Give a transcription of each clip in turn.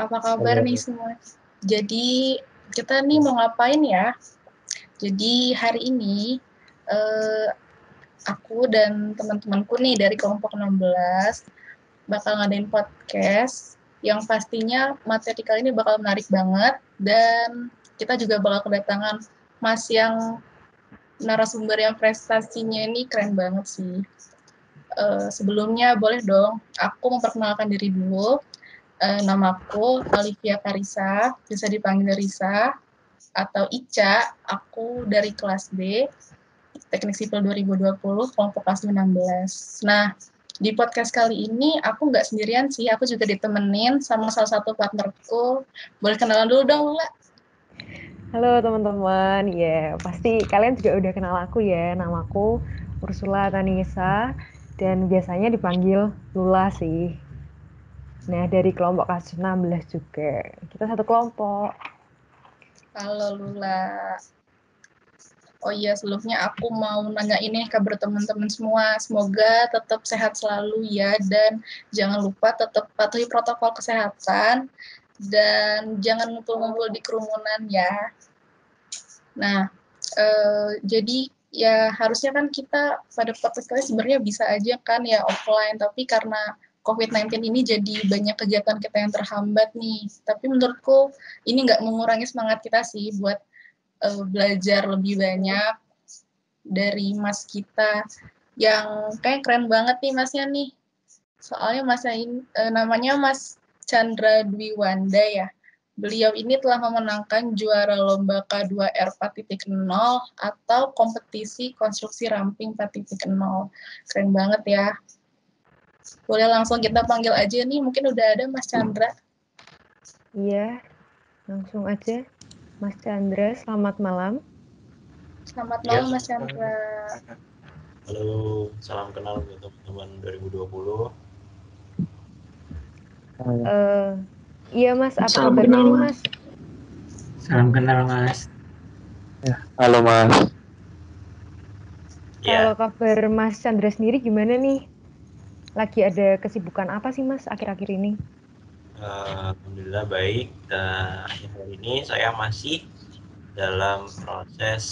Apa kabar nih semua? Jadi kita nih mau ngapain ya? Jadi hari ini aku dan teman-temanku nih dari kelompok 16 bakal ngadain podcast yang pastinya materi kali ini bakal menarik banget, dan kita juga bakal kedatangan Mas yang narasumber yang prestasinya ini keren banget sih. Sebelumnya boleh dong aku memperkenalkan diri dulu. Namaku Olivia Karisa, bisa dipanggil Risa atau Ica. Aku dari kelas B, Teknik Sipil 2020, kelompok kelas 16. Nah, di podcast kali ini aku nggak sendirian sih, aku juga ditemenin sama salah satu partnerku. Boleh kenalan dulu dong, Lula? Halo teman-teman, pasti kalian juga udah kenal aku ya. Namaku Ursula Tanisa dan biasanya dipanggil Lula sih. Nah, dari kelompok kasus 16 juga. Kita satu kelompok. Halo Lula. Oh iya, sebelumnya aku mau nanya ini kabar teman-teman semua. Semoga tetap sehat selalu ya, dan jangan lupa tetap patuhi protokol kesehatan, dan jangan ngumpul-ngumpul di kerumunan ya. Nah, jadi ya harusnya kan kita pada podcast kali sebenarnya bisa aja kan ya offline, tapi karena COVID-19 ini jadi banyak kegiatan kita yang terhambat nih. Tapi menurutku ini nggak mengurangi semangat kita sih buat belajar lebih banyak dari mas kita yang kayak keren banget nih masnya nih. Soalnya masnya ini namanya Mas Chandra Dwiwanda ya. Beliau ini telah memenangkan juara lomba K2R 4.0 atau kompetisi konstruksi ramping 4.0. Keren banget ya. Boleh langsung kita panggil aja nih, mungkin udah ada Mas Chandra. Iya, langsung aja. Mas Chandra, selamat malam. Selamat malam Mas Chandra. Halo, salam kenal buat teman-teman 2020. Iya Mas, apa kabarnya nih Mas? Salam kenal Mas. Halo Mas. Kalau kabar Mas Chandra sendiri gimana nih? Lagi ada kesibukan apa sih Mas akhir-akhir ini? Alhamdulillah baik. Hari ini saya masih dalam proses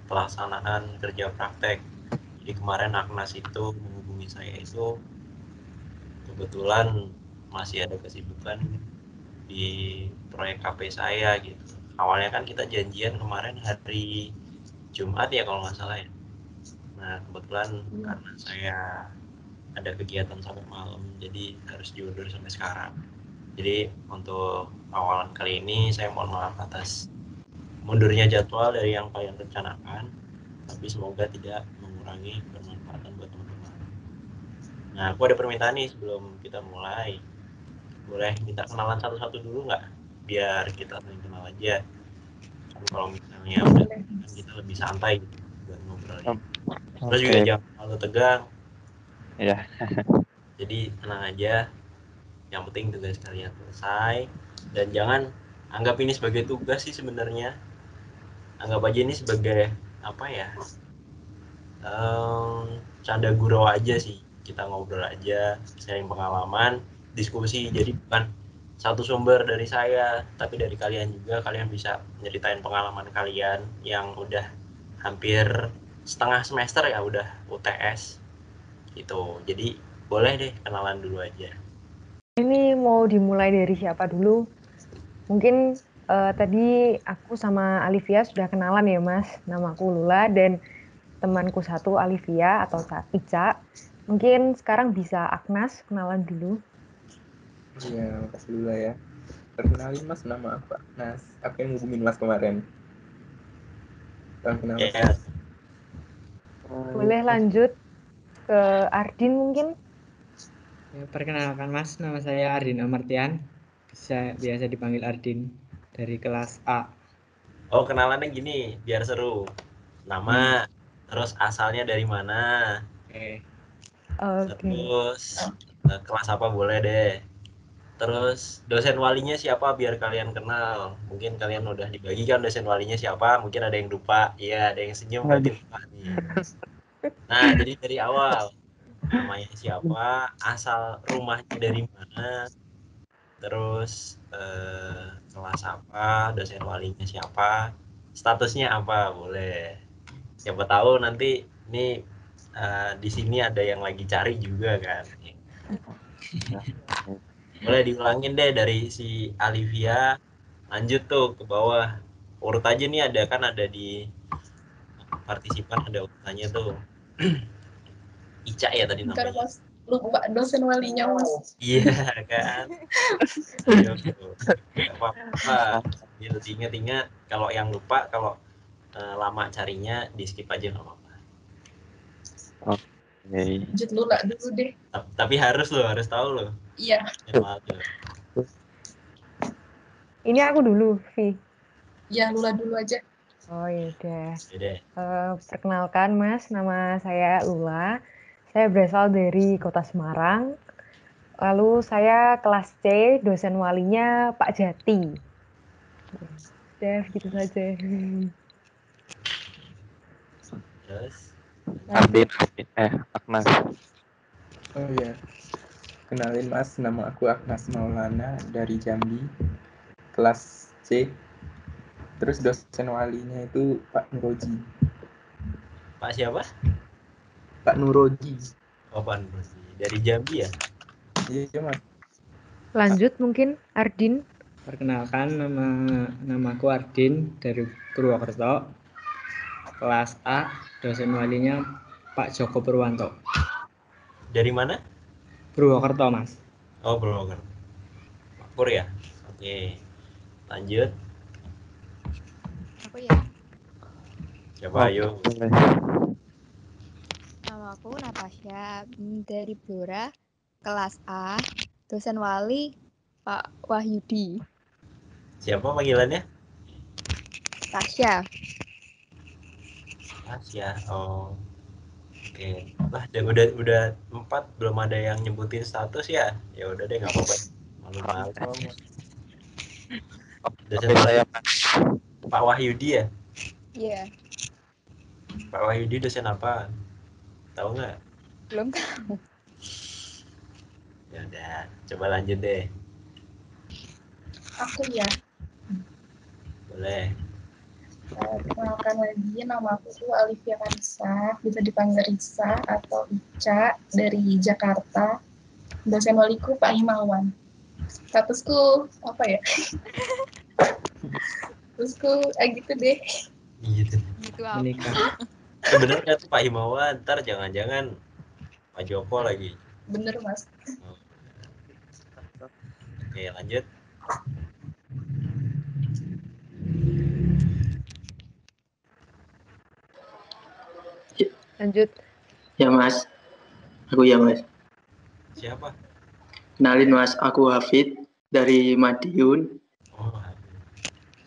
pelaksanaan kerja praktek. Jadi kemarin Agnes itu menghubungi saya itu kebetulan masih ada kesibukan di proyek KP saya gitu. Awalnya kan kita janjian kemarin hari Jumat ya kalau nggak salah ya. Nah kebetulan karena saya ada kegiatan sampai malam, jadi harus diundur sampai sekarang. Jadi untuk awalan kali ini saya mohon maaf atas mundurnya jadwal dari yang kalian rencanakan, tapi semoga tidak mengurangi bermanfaatan buat teman-teman. Nah, aku ada permintaan nih sebelum kita mulai. Boleh minta kenalan satu-satu dulu nggak? Biar kita saling kenal aja. Kan kalau misalnya udah kan kita lebih santai gitu buat ngobrolnya. Terus juga jangan terlalu tegang. Iya. Jadi tenang aja. Yang penting tugas kalian selesai, dan jangan anggap ini sebagai tugas sih sebenarnya. Anggap aja ini sebagai apa ya, canda gurau aja sih. Kita ngobrol aja, sharing pengalaman, diskusi. Jadi bukan satu sumber dari saya, tapi dari kalian juga. Kalian bisa nyeritain pengalaman kalian yang udah hampir setengah semester ya, udah UTS gitu. Jadi boleh deh kenalan dulu aja. Ini mau dimulai dari siapa dulu? Mungkin tadi aku sama Olivia sudah kenalan ya Mas. Namaku Lula dan temanku satu Olivia atau Ica. Mungkin sekarang bisa Agnes kenalan dulu. Iya, makasih Lula ya. Perkenalin Mas, nama aku Agnes. Aku yang ngubungin Mas kemarin. Salam kenal Mas. Ya, Boleh lanjut ke Ardin mungkin? Ya, perkenalkan Mas, nama saya Ardin Amartian. Biasa dipanggil Ardin dari kelas A. oh kenalannya gini biar seru. Nama, terus asalnya dari mana, Oke. terus kelas apa boleh deh. Terus dosen walinya siapa biar kalian kenal. Mungkin kalian udah dibagikan dosen walinya siapa, mungkin ada yang lupa. Iya, ada yang senyum berarti lupa nih. Nah, jadi dari awal namanya siapa, asal rumahnya dari mana, terus kelas apa, dosen walinya siapa, statusnya apa, boleh. Siapa tahu nanti ini di sini ada yang lagi cari juga kan. Boleh diulangin deh dari si Alivia, lanjut tuh ke bawah. Urut aja nih, ada di partisipan ada urutannya tuh. Ica ya tadi Bentar namanya. Mas, lupa dosen walinya Mas. Iya kan. Ayo, nggak apa-apa. Ingat-ingat kalau yang lupa, kalau lama carinya di skip aja nggak apa-apa. Oke. Lanjut Lula dulu deh. Tapi harus tahu loh. Iya. Ini aku dulu, Vi. Ya, Lula dulu aja. Oh yaudah. Deh. Perkenalkan Mas, nama saya Lula. Saya berasal dari Kota Semarang. Lalu saya kelas C, dosen walinya Pak Jati. Udah, gitu saja. Terus Ardin, Agnes. Oh iya, kenalin Mas, nama aku Agnes Maulana dari Jambi, kelas C. Terus dosen walinya itu Pak Nuroji. Pak siapa? Pak Nuroji. Oh, Pak Nuroji. Dari Jambi ya? Iya Mas. Lanjut mungkin Ardin. Perkenalkan, namaku Ardin dari Purwokerto. Kelas A, dosen walinya Pak Joko Purwanto. Dari mana? Purwokerto, Mas. Oh, Purwokerto. Pak Pur ya? Oke. Lanjut. Aku ya, Siapa? Ayo. Boleh. nama aku Natasha dari Blora, kelas A, dosen wali Pak Wahyudi. Siapa panggilannya? Tasya. Tasya. Oh. Oke. Lah, udah 4, belum ada yang nyebutin status ya? Ya udah deh, nggak apa-apa. Malu-malu. Dosen Oke, wali saya Pak Wahyudi ya? Iya, Pak Wahyudi dosen apa? Tahu nggak? belum tahu. Ya udah, coba lanjut deh. Aku ya. Boleh. Perkenalkan lagi, nama aku Alivia Kanisa, bisa dipanggil Risa atau Ica dari Jakarta. Dosen waliku Pak Himawan. Statusku apa ya? Statusku gitu deh. Gitu. Gitu apa? Menikah. Bener nggak tuh Pak Himawan? Ntar jangan-jangan Pak Joko lagi. Bener Mas. Oke, lanjut. Lanjut. Ya Mas, aku ya Mas. Siapa? Kenalin Mas, aku Hafid dari Madiun, Oh,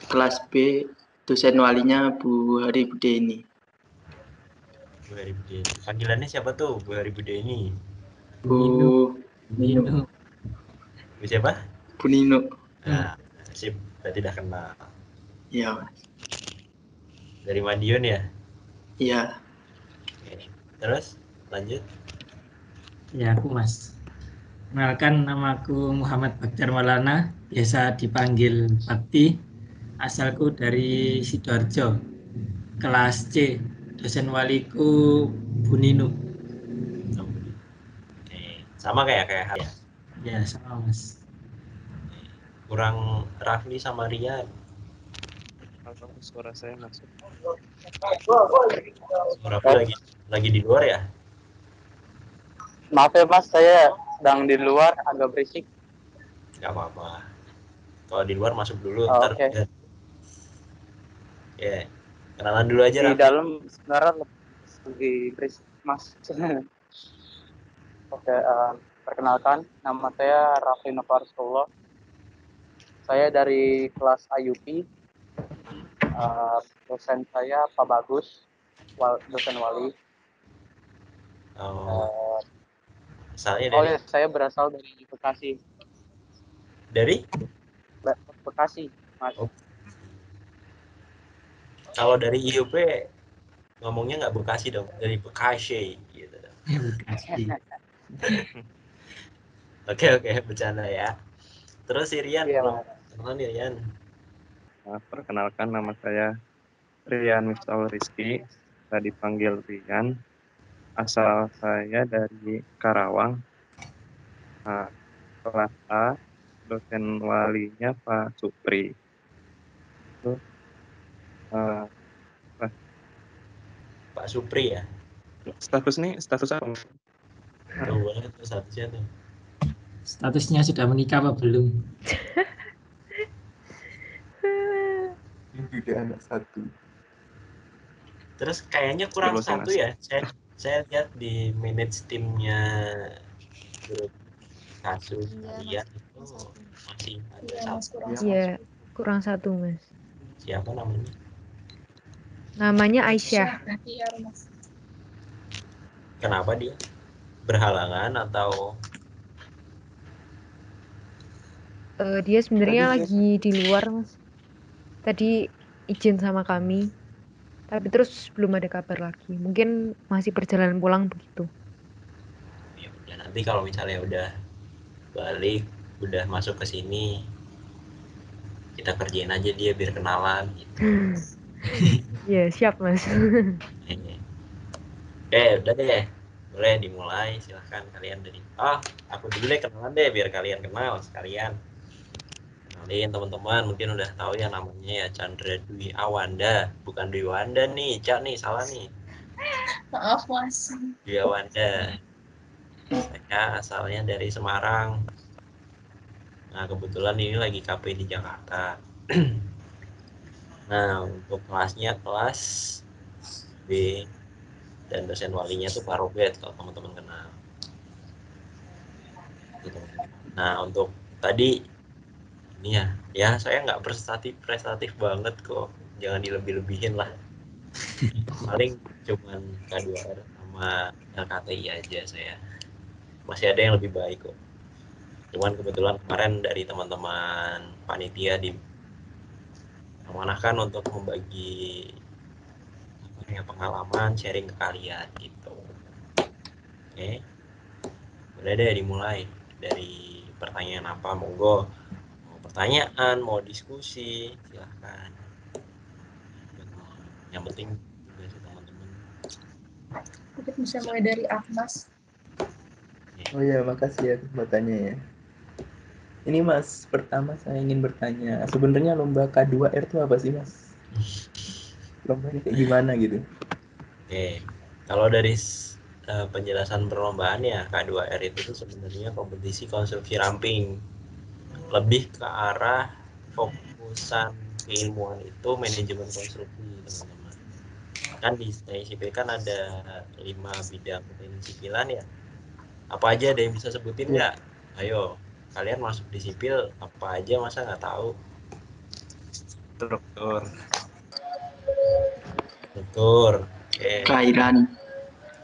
kelas B, dosen walinya Bu Hari Budeni. Bu Hari Budeni. Panggilannya siapa tuh Bu Hari Budeni? Bu Nino. Bu siapa? Bu Nino. Nah, sip. Berarti udah kenal. Ya Mas. Dari Madiun ya? Iya. Oke. Terus lanjut. Ya, aku Mas. Kenalkan, namaku Muhammad Bagjar Maulana, biasa dipanggil Bakti. Asalku dari Sidoarjo, kelas C. Dosen waliku Bu Nino. Oke. Sama kayak Hal ya? Ya, sama Mas. Kurang Rafli sama Rian. kalau suara saya masuk. Rafli lagi di luar ya? Maaf ya Mas, saya sedang di luar, agak berisik. Gak apa-apa. Kalau di luar masuk dulu. Oh, Ntar. oke. Ya. Kenalan dulu aja Di Rafli. dalam sebenarnya lebih berisik Mas. Oke, perkenalkan, nama saya Rafli Novarsullah. Saya dari kelas IUP. Dosen saya Pak Bagus, dosen wali. Oh. Asalnya Oh dari ya, saya berasal dari Bekasi. dari? Bekasi, Mas. Oh. Kalau dari IUP ngomongnya nggak Bekasi dong, dari Bekasi gitu. Bekasi. Oke, bercanda ya. Terus si Rian, Iya, belum Mas. kenalan ya Rian. Nah, perkenalkan nama saya Rian Miftahul Rizky, saya dipanggil Rian. Asal saya dari Karawang. Nah, kelas A, dosen walinya Pak Supri. Terus, eh, Pak Supri ya. status apa? Tuh boleh tuh statusnya tuh. Statusnya sudah menikah apa belum? Udah anak satu. Terus kayaknya kurang Belum sih, satu Mas. ya. Saya lihat di manage timnya grup kasus Iya, kalian Mas. itu Mas satu. masih ada Iya, Mas, satu. kurang Iya, satu. kurang satu, Mas. Siapa namanya? Namanya Aisyah. Iya, Mas. Kenapa dia? Berhalangan atau Dia sebenarnya Tadi lagi di luar, Mas. Tadi izin sama kami, tapi terus belum ada kabar lagi. Mungkin masih perjalanan pulang begitu. ya udah nanti kalau misalnya udah balik, udah masuk ke sini, kita kerjain aja dia biar kenalan gitu. Iya, siap, Mas. Oke, udah deh. Boleh dimulai, silahkan kalian dari. Aku dulu deh kenalan deh biar kalian kenal sekalian. Kenalin teman-teman, mungkin udah tahu ya namanya ya Chandra Dwi Awanda, bukan Dwi Wanda nih, Cak nih, salah nih. Maaf, Mas. Dwi Awanda. Saya asalnya dari Semarang. Nah, kebetulan ini lagi KP di Jakarta. Nah, untuk kelasnya kelas B dan dosen walinya tuh Pak Robert kalau teman-teman kenal. Nah, untuk tadi ini ya saya nggak prestatif banget kok, jangan dilebih-lebihin lah. Paling cuman K2R sama LKTI aja saya, masih ada yang lebih baik kok. Cuman kebetulan kemarin dari teman-teman panitia diamanahkan untuk membagi pengalaman, sharing ke kalian gitu. Oke, boleh deh dimulai dari pertanyaan apa, monggo. Mau pertanyaan, mau diskusi, silahkan. Yang penting juga sih teman-teman. Mungkin bisa mulai dari Agnes. Oh ya, makasih ya kesempatannya ya. Ini Mas, pertama saya ingin bertanya, sebenarnya lomba K2R itu apa sih Mas? Lombanya kayak gimana gitu? Oke, kalau dari penjelasan perlombaan ya K2R itu tuh sebenarnya kompetisi konstruksi ramping. Lebih ke arah fokusan keilmuan itu manajemen konstruksi, teman-teman. Kan di teknik sipil kan ada 5 bidang teknik sipilan ya. Apa aja ada yang bisa sebutin nggak? Ayo, kalian masuk di sipil apa aja masa nggak tahu? Struktur. Oke. Cairan,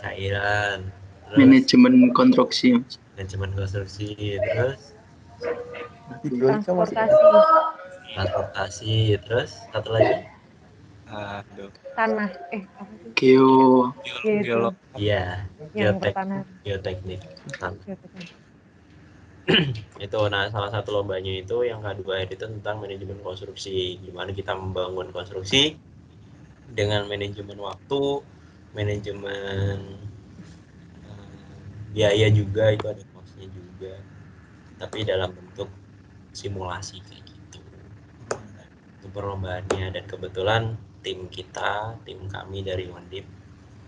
Cairan. Terus manajemen konstruksi. manajemen konstruksi. Terus transportasi. Terus satu lagi? Tanah. Apa sih? Geolog. Iya, Yang pertama. geoteknik. Itu salah satu lombanya itu yang K2R itu tentang manajemen konstruksi, gimana kita membangun konstruksi dengan manajemen waktu, manajemen biaya juga, itu ada costnya juga, tapi dalam bentuk simulasi kayak gitu. Itu perlombaannya, dan kebetulan tim kami dari Undip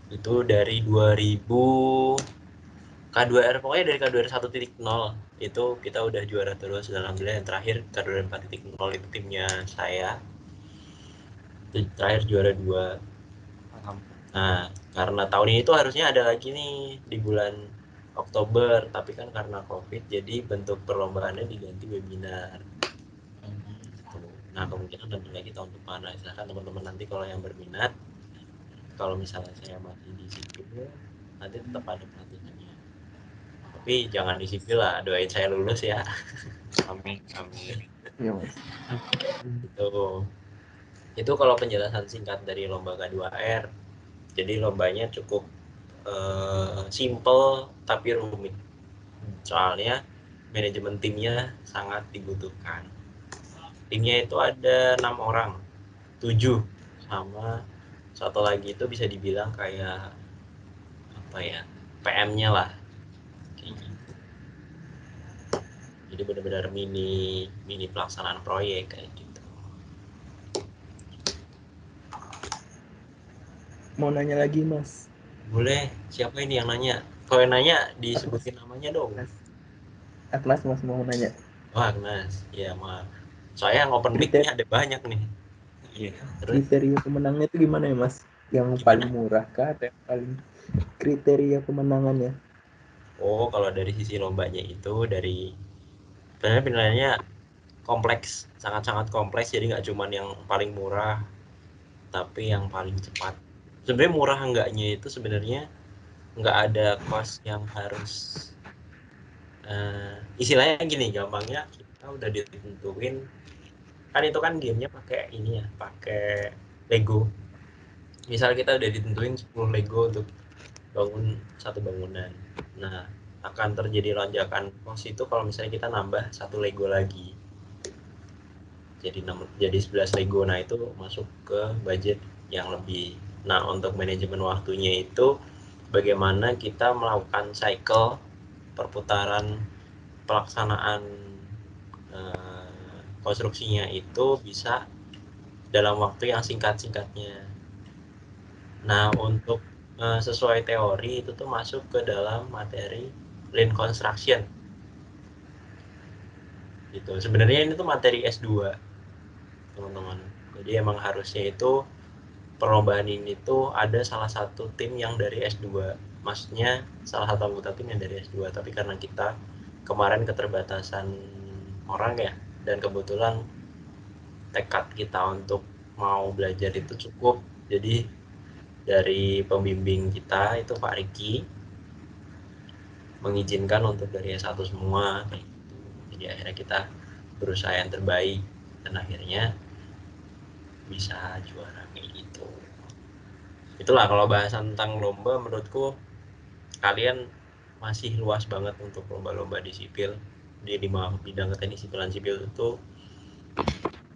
itu dari 2000 K2R, pokoknya dari K2R 1.0 itu kita udah juara terus. Dan alhamdulillah yang terakhir K2R 4.0 itu timnya saya itu terakhir juara 2. Nah, karena tahun ini tuh harusnya ada lagi nih di bulan Oktober, tapi kan karena COVID jadi bentuk perlombaannya diganti webinar. Nah, kemungkinan nanti lagi tahun depan. Nah, silahkan teman-teman nanti kalau yang berminat, kalau misalnya saya masih di sipil nanti tetap ada pelatihannya, tapi jangan di sipil lah, doain saya lulus ya. Amin. Iya Mas. Itu kalau penjelasan singkat dari lomba K2R. Jadi lombanya cukup simple tapi rumit, soalnya manajemen timnya sangat dibutuhkan. Timnya itu ada 6 orang, 7 sama satu lagi itu bisa dibilang kayak apa ya, PM-nya lah kayak gitu. Jadi benar-benar mini pelaksanaan proyek kayak gitu. Mau nanya lagi Mas? Boleh, siapa ini yang nanya? Kalau yang nanya disebutin namanya dong. Agnes Mas mau nanya. Oh Agnes, ya maaf. Soalnya yang open mic ini ada banyak nih. Iya. Terus Kriteria pemenangnya itu gimana ya Mas? Yang paling murah kah atau yang paling kriteria pemenangannya? oh kalau dari sisi lombanya itu dari sebenarnya penilaiannya kompleks, sangat-sangat kompleks. Jadi nggak cuma yang paling murah, tapi yang paling cepat. Sebenarnya murah enggaknya itu sebenarnya nggak ada cost yang harus istilahnya gini, gampangnya kita udah ditentuin kan, itu kan gamenya pakai ini ya, pakai Lego. Misal kita udah ditentuin 10 Lego untuk bangun satu bangunan. Nah, akan terjadi lonjakan cost itu kalau misalnya kita nambah satu Lego lagi. Jadi 11 Lego. Nah, itu masuk ke budget yang lebih. Nah, untuk manajemen waktunya itu bagaimana kita melakukan cycle perputaran pelaksanaan konstruksinya itu bisa dalam waktu yang singkat-singkatnya. Nah, untuk sesuai teori itu tuh masuk ke dalam materi lean construction. Gitu. Sebenarnya ini tuh materi S2, teman-teman. Jadi emang harusnya itu perlombaan ini tuh ada salah satu tim yang dari S2. Maksudnya salah satu anggota tim yang dari S2, tapi karena kita kemarin keterbatasan orang ya, dan kebetulan tekad kita untuk mau belajar itu cukup. Jadi dari pembimbing kita itu Pak Riki mengizinkan untuk dari S1 semua kayak gitu. Jadi akhirnya kita berusaha yang terbaik dan akhirnya bisa juara kayak gitu. Itulah kalau bahasan tentang lomba, menurutku kalian masih luas banget untuk lomba-lomba di sipil. Di 5 bidang teknik sipil dan sipil itu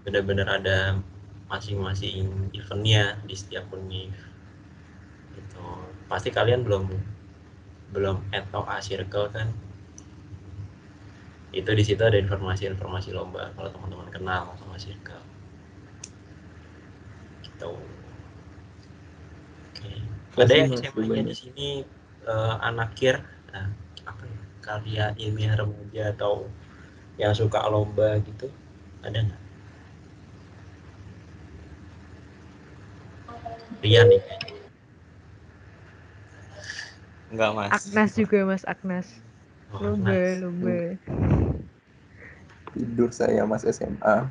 benar-benar ada masing-masing eventnya di setiap univ. Itu pasti kalian belum atau A circle kan, itu di situ ada informasi lomba kalau teman-teman kenal sama circle gitu. Oke. Ada yang SMA-nya di sini anak kir, nah, apa ya, karya ilmiah remaja atau yang suka lomba gitu, ada nggak? Rian nih kayaknya. Enggak Mas. Agnes juga Mas, Agnes. Lomba. Tidur saya Mas SMA.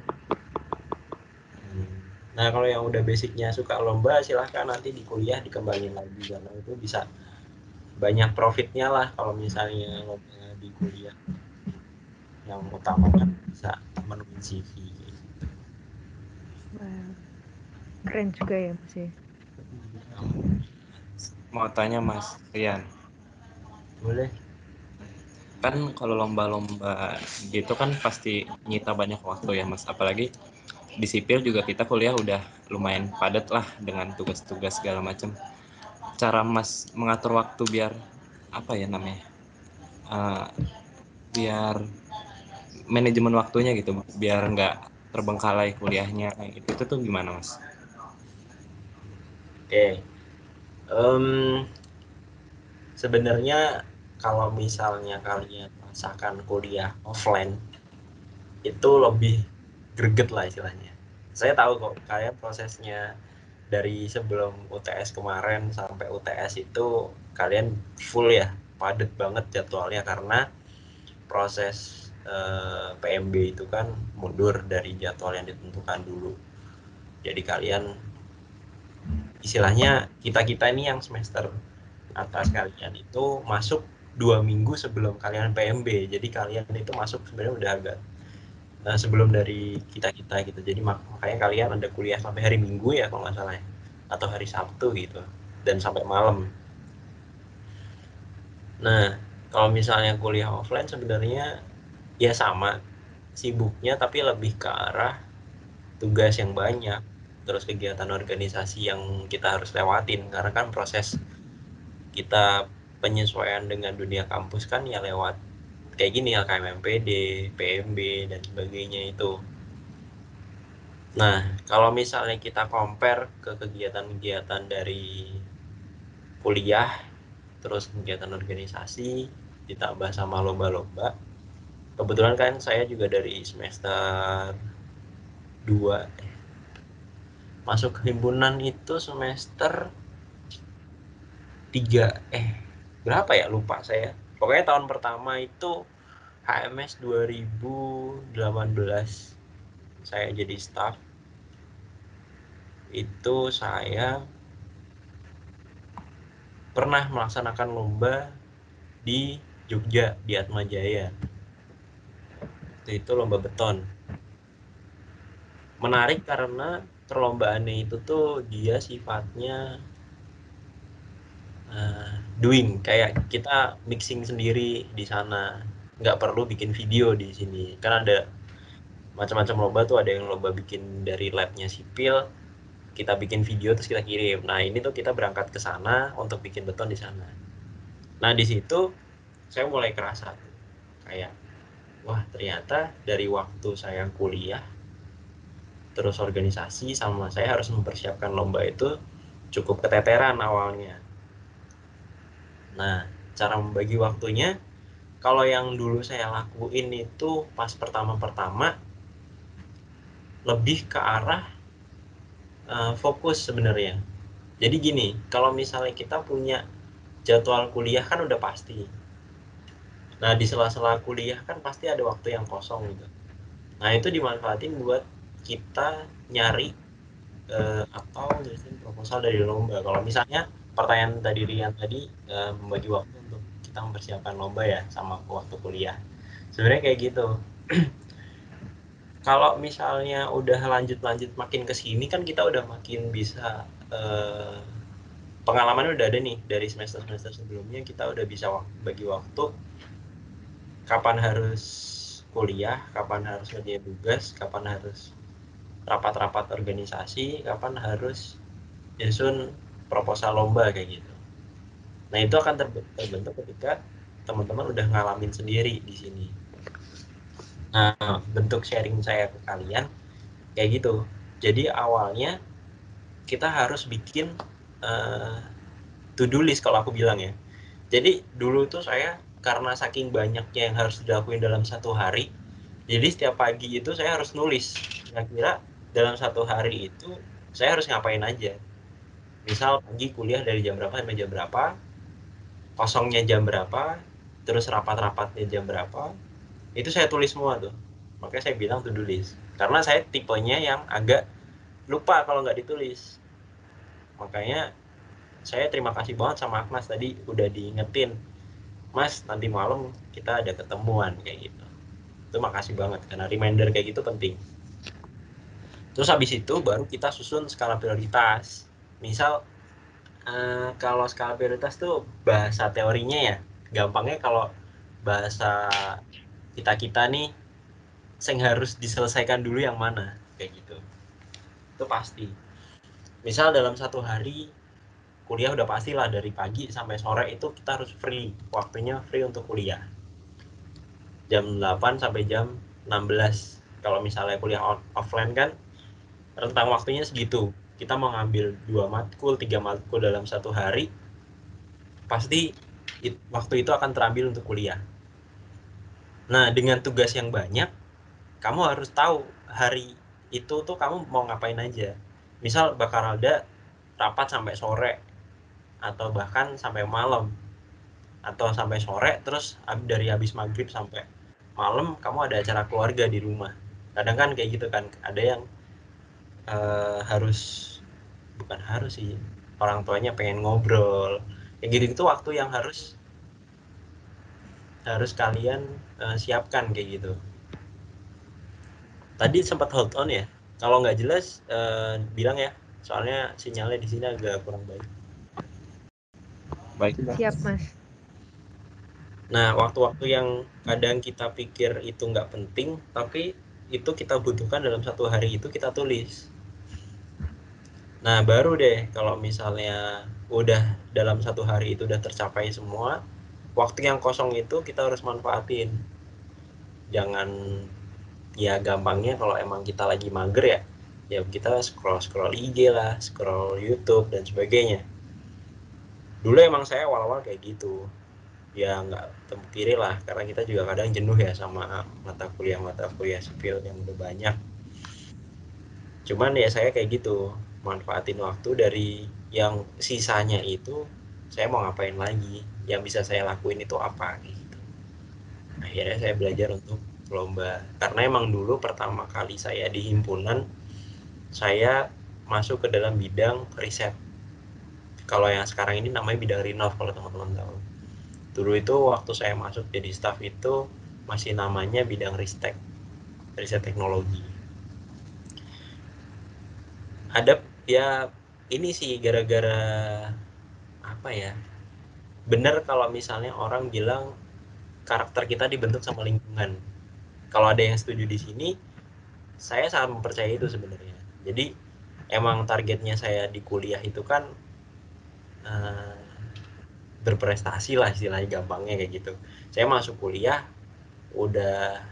Nah kalau yang udah basicnya suka lomba, silahkan nanti di kuliah dikembangin lagi, karena itu bisa banyak profitnya lah kalau misalnya lomba di kuliah. Yang utama kan bisa menuin CV gitu. Wow. Keren juga ya Mas ya. Mau tanya Mas Rian. Boleh. Kan kalau lomba-lomba gitu kan pasti nyita banyak waktu ya Mas, apalagi di sipil juga kita kuliah udah lumayan padat lah dengan tugas-tugas segala macam. Cara Mas mengatur waktu biar apa ya namanya, biar manajemen waktunya gitu, biar nggak terbengkalai kuliahnya itu tuh gimana Mas? Oke. Sebenarnya kalau misalnya kalian rasakan kuliah offline itu lebih greget lah istilahnya. Saya tahu kok kalian prosesnya dari sebelum UTS kemarin sampai UTS itu kalian full ya, padat banget jadwalnya karena proses PMB itu kan mundur dari jadwal yang ditentukan dulu. Jadi kalian istilahnya kita ini yang semester atas kalian itu masuk 2 minggu sebelum kalian PMB. Jadi kalian itu masuk sebenarnya udah agak sebelum dari kita gitu. Jadi makanya kalian ada kuliah sampai hari Minggu ya kalau nggak salah ya, atau hari Sabtu gitu, dan sampai malam. Nah kalau misalnya kuliah offline sebenarnya ya sama sibuknya, tapi lebih ke arah tugas yang banyak, terus kegiatan organisasi yang kita harus lewatin, karena kan proses kita penyesuaian dengan dunia kampus kan ya lewat kayak gini, LKMMPD, PMB, dan sebagainya itu. Nah, kalau misalnya kita compare ke kegiatan-kegiatan dari kuliah, terus kegiatan organisasi, ditambah sama lomba-lomba. Kebetulan kan saya juga dari semester 2, masuk ke himpunan itu semester 3, berapa ya, lupa saya. Pokoknya tahun pertama itu HMS 2018 saya jadi staff. Itu saya pernah melaksanakan lomba di Jogja, di Atmajaya. Itu lomba beton. Menarik karena perlombaannya itu tuh dia sifatnya doing, kayak kita mixing sendiri di sana, nggak perlu bikin video di sini. Kan ada macam-macam lomba tuh, ada yang lomba bikin dari labnya sipil, kita bikin video terus kita kirim. Nah ini tuh kita berangkat ke sana untuk bikin beton di sana. Nah di situ saya mulai kerasa kayak, wah ternyata dari waktu saya kuliah terus organisasi sama saya harus mempersiapkan lomba itu cukup keteteran awalnya. Nah cara membagi waktunya, kalau yang dulu saya lakuin itu pas pertama-pertama lebih ke arah fokus sebenarnya. Jadi gini, kalau misalnya kita punya jadwal kuliah kan udah pasti. Nah di sela-sela kuliah kan pasti ada waktu yang kosong gitu. Nah itu dimanfaatin buat kita nyari atau nyusun proposal dari lomba. Kalau misalnya pertanyaan tadi Rian tadi, membagi waktu untuk kita mempersiapkan lomba ya sama waktu kuliah. Sebenarnya kayak gitu. Kalau misalnya udah lanjut makin ke sini kan kita udah makin bisa, pengalaman udah ada nih dari semester-semester sebelumnya, kita udah bisa bagi waktu kapan harus kuliah, kapan harus ngerjain tugas, kapan harus rapat-rapat organisasi, kapan harus nyusun proposal lomba kayak gitu. Nah itu akan terbentuk ketika teman-teman udah ngalamin sendiri di sini. Nah bentuk sharing saya ke kalian kayak gitu. Jadi awalnya kita harus bikin to-do list kalau aku bilang ya. Jadi dulu tuh saya karena saking banyaknya yang harus dilakuin dalam satu hari, jadi setiap pagi itu saya harus nulis kira-kira dalam satu hari itu saya harus ngapain aja. Misal pagi kuliah dari jam berapa sampai jam berapa, kosongnya jam berapa, terus rapat-rapatnya jam berapa, itu saya tulis semua tuh. Makanya saya bilang to-do list. Karena saya tipenya yang agak lupa kalau nggak ditulis. Makanya saya terima kasih banget sama Agnes tadi udah diingetin, Mas nanti malam kita ada ketemuan kayak gitu. Itu makasih banget karena reminder kayak gitu penting. Terus habis itu baru kita susun skala prioritas. Misal kalau skala prioritas tuh bahasa teorinya ya, gampangnya kalau bahasa kita nih yang harus diselesaikan dulu yang mana kayak gitu. Itu pasti. Misal dalam satu hari kuliah udah pastilah dari pagi sampai sore itu kita harus free, waktunya free untuk kuliah. Jam 8 sampai jam 16. Kalau misalnya kuliah offline kan rentang waktunya segitu. Kita mau ngambil 2 matkul, 3 matkul dalam satu hari, pasti waktu itu akan terambil untuk kuliah. Nah, dengan tugas yang banyak, kamu harus tahu hari itu tuh kamu mau ngapain aja. Misal bakal ada rapat sampai sore, atau bahkan sampai malam, atau sampai sore, terus dari habis maghrib sampai malam kamu ada acara keluarga di rumah. Kadang kan kayak gitu kan, ada yang bukan harus sih, orang tuanya pengen ngobrol kayak gitu, waktu yang harus kalian siapkan kayak gitu. Tadi sempat hold on ya, kalau nggak jelas bilang ya, soalnya sinyalnya di sini agak kurang baik. Baik. Siap, Mas. Nah, waktu-waktu yang kadang kita pikir itu nggak penting, tapi itu kita butuhkan dalam satu hari itu kita tulis. Nah, baru deh kalau misalnya udah dalam satu hari itu udah tercapai semua, waktu yang kosong itu kita harus manfaatin. Jangan, ya gampangnya kalau emang kita lagi mager ya kita scroll IG lah, scroll YouTube dan sebagainya. Dulu emang saya awal-awal kayak gitu. Ya nggak tempiri lah, karena kita juga kadang jenuh ya sama mata kuliah sipil yang udah banyak. Cuman ya saya kayak gitu, manfaatin waktu dari yang sisanya itu saya mau ngapain lagi, yang bisa saya lakuin itu apa gitu. Akhirnya saya belajar untuk lomba, karena emang dulu pertama kali saya di himpunan saya masuk ke dalam bidang riset. Kalau yang sekarang ini namanya bidang Rinov kalau teman-teman tahu. Dulu itu waktu saya masuk jadi staff itu masih namanya bidang ristek, riset teknologi. Ada ya, ini sih gara-gara apa ya, bener kalau misalnya orang bilang karakter kita dibentuk sama lingkungan. Kalau ada yang setuju di sini, saya sangat mempercayai itu sebenarnya. Jadi emang targetnya saya di kuliah itu kan berprestasi lah istilahnya, gampangnya kayak gitu. Saya masuk kuliah udah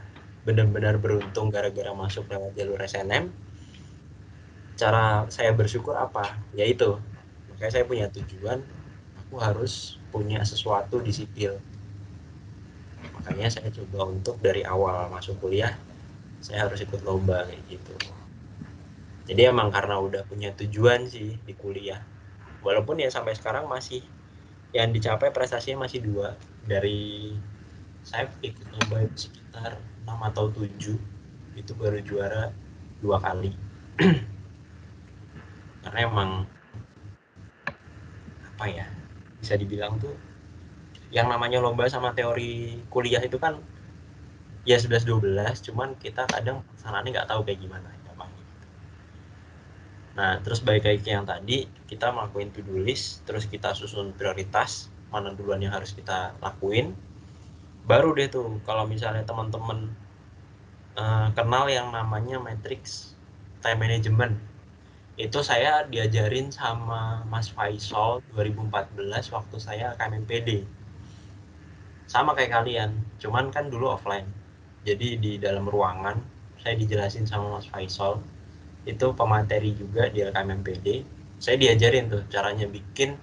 benar-benar beruntung gara-gara masuk lewat jalur SNM. Cara saya bersyukur apa? Yaitu makanya saya punya tujuan, aku harus punya sesuatu di sipil. Makanya saya coba untuk dari awal masuk kuliah saya harus ikut lomba kayak gitu. Jadi emang karena udah punya tujuan sih di kuliah. Walaupun ya sampai sekarang masih yang dicapai prestasinya masih 2. Dari saya ikut lomba itu sekitar 6 atau 7, itu baru juara 2 kali. Karena emang apa ya, bisa dibilang tuh yang namanya lomba sama teori kuliah itu kan ya 11-12, cuman kita kadang pelaksanaannya nggak tahu kayak gimana gampang gitu. Nah terus balik lagi ke yang tadi, kita melakukan to-do list, terus kita susun prioritas mana duluan yang harus kita lakuin. Baru deh tuh kalau misalnya teman-teman kenal yang namanya matrix time management, itu saya diajarin sama Mas Faisal 2014 waktu saya KMMPD. Sama kayak kalian, cuman kan dulu offline. Jadi di dalam ruangan saya dijelasin sama Mas Faisal, itu pemateri juga di KMMPD. Saya diajarin tuh caranya bikin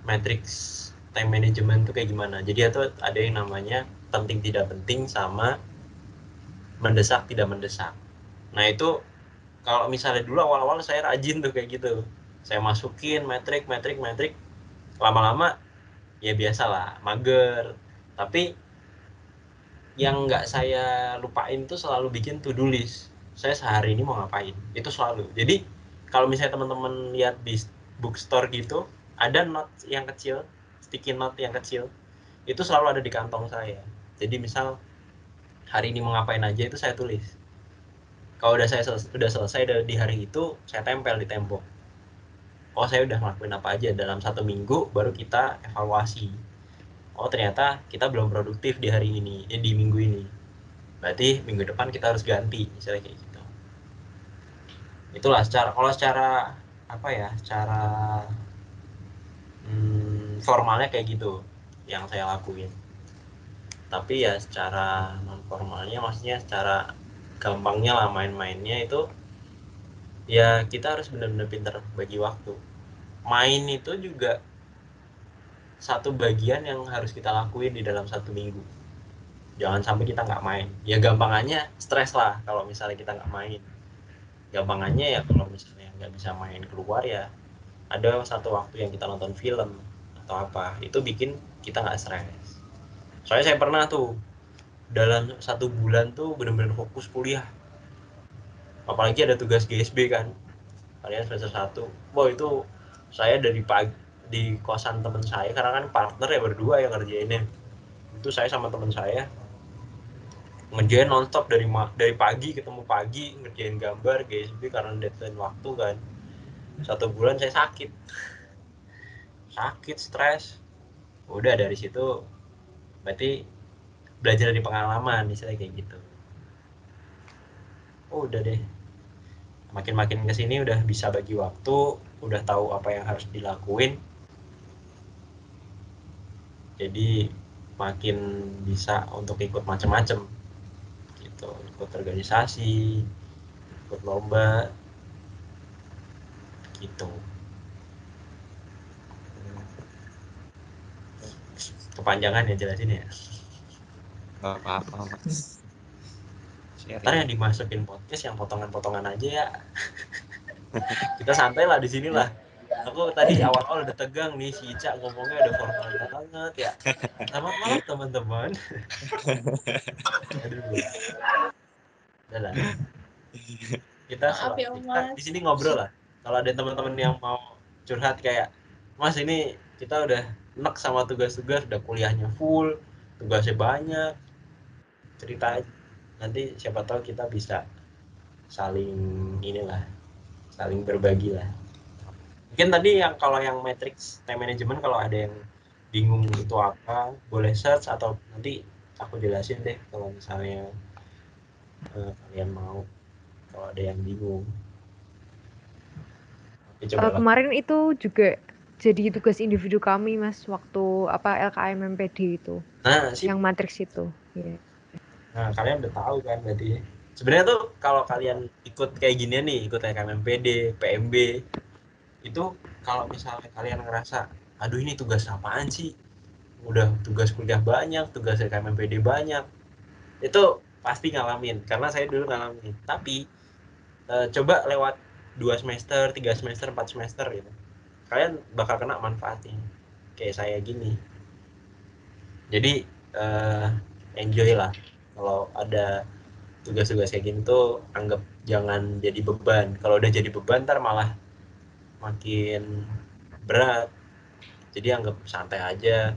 matrix time management tuh kayak gimana. Jadi itu ada yang namanya penting tidak penting sama mendesak tidak mendesak. Nah itu kalau misalnya dulu awal-awal saya rajin tuh kayak gitu, saya masukin metrik, lama-lama ya biasalah mager. Tapi yang nggak saya lupain tuh selalu bikin to do list, saya sehari ini mau ngapain, itu selalu. Jadi kalau misalnya teman-teman lihat di bookstore gitu ada note yang kecil, sticky note yang kecil, itu selalu ada di kantong saya. Jadi misal hari ini mau ngapain aja itu saya tulis. Kalau udah selesai di hari itu, saya tempel di tembok. Oh saya udah ngelakuin apa aja dalam 1 minggu, baru kita evaluasi. Oh ternyata kita belum produktif di hari ini, di minggu ini. Berarti minggu depan kita harus ganti, misalnya kayak gitu. Itulah kalau secara apa ya, secara formalnya kayak gitu yang saya lakuin. Tapi ya secara non formalnya, maksudnya secara gampangnya lah main-mainnya itu, ya kita harus benar-benar pintar bagi waktu. Main itu juga satu bagian yang harus kita lakuin di dalam 1 minggu. Jangan sampai kita nggak main. Ya gampangannya stres lah kalau misalnya kita nggak main. Gampangannya ya kalau misalnya nggak bisa main keluar, ya ada satu waktu yang kita nonton film atau apa, itu bikin kita nggak stres. Soalnya saya pernah tuh dalam 1 bulan tuh benar-benar fokus kuliah. Apalagi ada tugas GSB kan. Kalian semester 1. Wah itu saya dari pagi di kosan teman saya, karena kan partner ya berdua yang ngerjainnya. Itu saya sama teman saya ngerjain nonstop dari pagi ketemu pagi, ngerjain gambar GSB karena deadline waktu kan. 1 bulan saya sakit, stres. Udah dari situ Berarti belajar dari pengalaman, misalnya kayak gitu. Oh, udah deh. Makin kesini udah bisa bagi waktu, udah tahu apa yang harus dilakuin. Jadi makin bisa untuk ikut macam-macam gitu, ikut organisasi, ikut lomba gitu. Kepanjangan ya jelasin ya. Nggak apa-apa Mas. Ntar yang dimasukin podcast yang potongan-potongan aja ya. Kita santai lah di sini lah. Aku tadi awal-awal udah tegang nih, si Ica ngomongnya udah formal banget ya. Selamat malam teman-teman. Aduh. Udah lah. Kita Maaf ya, Mas. di sini ngobrol lah. Kalau ada teman-teman yang mau curhat kayak, Mas ini kita udah enek sama tugas-tugas, udah kuliahnya full, tugasnya banyak, cerita aja. Nanti siapa tahu kita bisa saling berbagi lah. Mungkin tadi yang kalau yang matrix time management, kalau ada yang bingung itu apa, boleh search atau nanti aku jelasin deh kalau misalnya kalian mau, kalau ada yang bingung. Kemarin itu juga jadi tugas individu kami Mas waktu LKM MPD itu. Nah, yang matriks itu. Yeah. Nah, kalian udah tahu kan berarti. Sebenarnya tuh kalau kalian ikut kayak ginian nih, ikut KMMPD, PMB, itu kalau misalnya kalian ngerasa, aduh ini tugas apaan sih? Udah tugas kuliah banyak, tugas KMMPD banyak. Itu pasti ngalamin, karena saya dulu ngalamin. Tapi coba lewat 2 semester, 3 semester, 4 semester gitu. Kalian bakal kena manfaatnya. Kayak saya gini. Jadi enjoy lah kalau ada tugas-tugas kayak gini tuh, anggap jangan jadi beban. Kalau udah jadi beban ntar malah makin berat. Jadi anggap santai aja,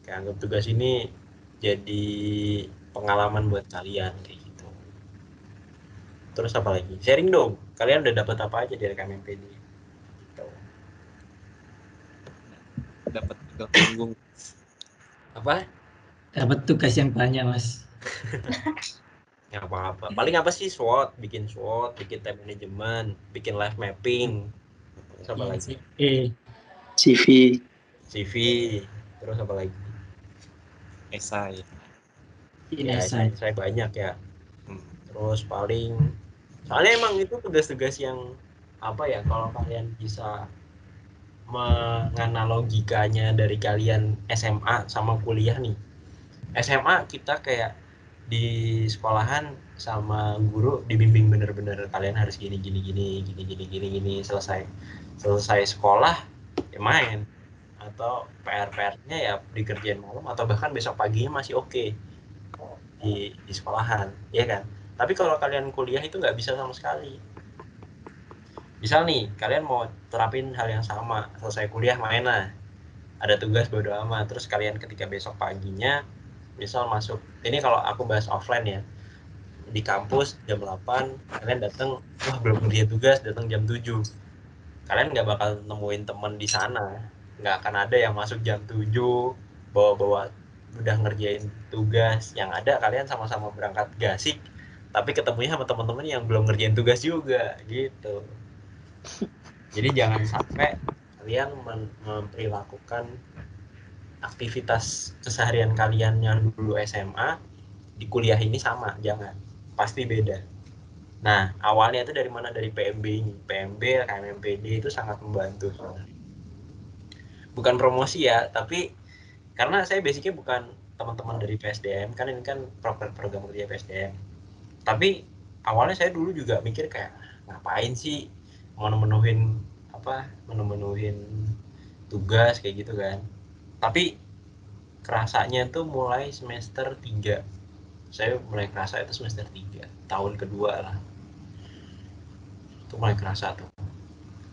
kayak anggap tugas ini jadi pengalaman buat kalian kayak gitu. Terus apa lagi? Sharing dong, kalian udah dapat apa aja dari KMMPD gitu. Dapat tugas panggung. Apa? Dapat tugas yang banyak Mas. Ya apa-apa. Paling apa sih SWOT, bikin time management, bikin life mapping. Terus apa lagi? CV. Terus apa lagi? Esai. Ya, saya banyak ya. Terus paling, soalnya emang itu tugas-tugas yang apa ya, kalau kalian bisa menganalogikanya dari kalian SMA sama kuliah nih. SMA kita kayak di sekolahan sama guru dibimbing bener-bener, kalian harus gini selesai sekolah ya main, atau PR-nya ya dikerjain malam atau bahkan besok paginya masih oke di sekolahan, ya kan? Tapi kalau kalian kuliah itu nggak bisa sama sekali. Misal nih, kalian mau terapin hal yang sama, selesai kuliah main lah, ada tugas bodo amat, terus kalian ketika besok paginya misal masuk, ini kalau aku bahas offline ya, di kampus jam 8 kalian datang, wah belum ngerjain tugas, datang jam 7, kalian nggak bakal nemuin temen di sana, nggak akan ada yang masuk jam 7 bawa udah ngerjain tugas. Yang ada kalian sama-sama berangkat gasik tapi ketemunya sama teman-teman yang belum ngerjain tugas juga gitu. Jadi jangan sampai kalian memperlakukan aktivitas keseharian kalian yang dulu SMA di kuliah ini sama, jangan, pasti beda. Nah, awalnya itu dari mana? Dari PMB ini. PMB, KMMPD itu sangat membantu. Bukan promosi ya, tapi karena saya basicnya bukan teman-teman dari PSDM, kan ini kan program kerja PSDM. Tapi awalnya saya dulu juga mikir kayak, ngapain sih memenuhin tugas kayak gitu kan. Tapi kerasanya tuh mulai semester 3. Saya mulai kerasa itu semester 3, tahun kedua lah. Itu mulai kerasa tuh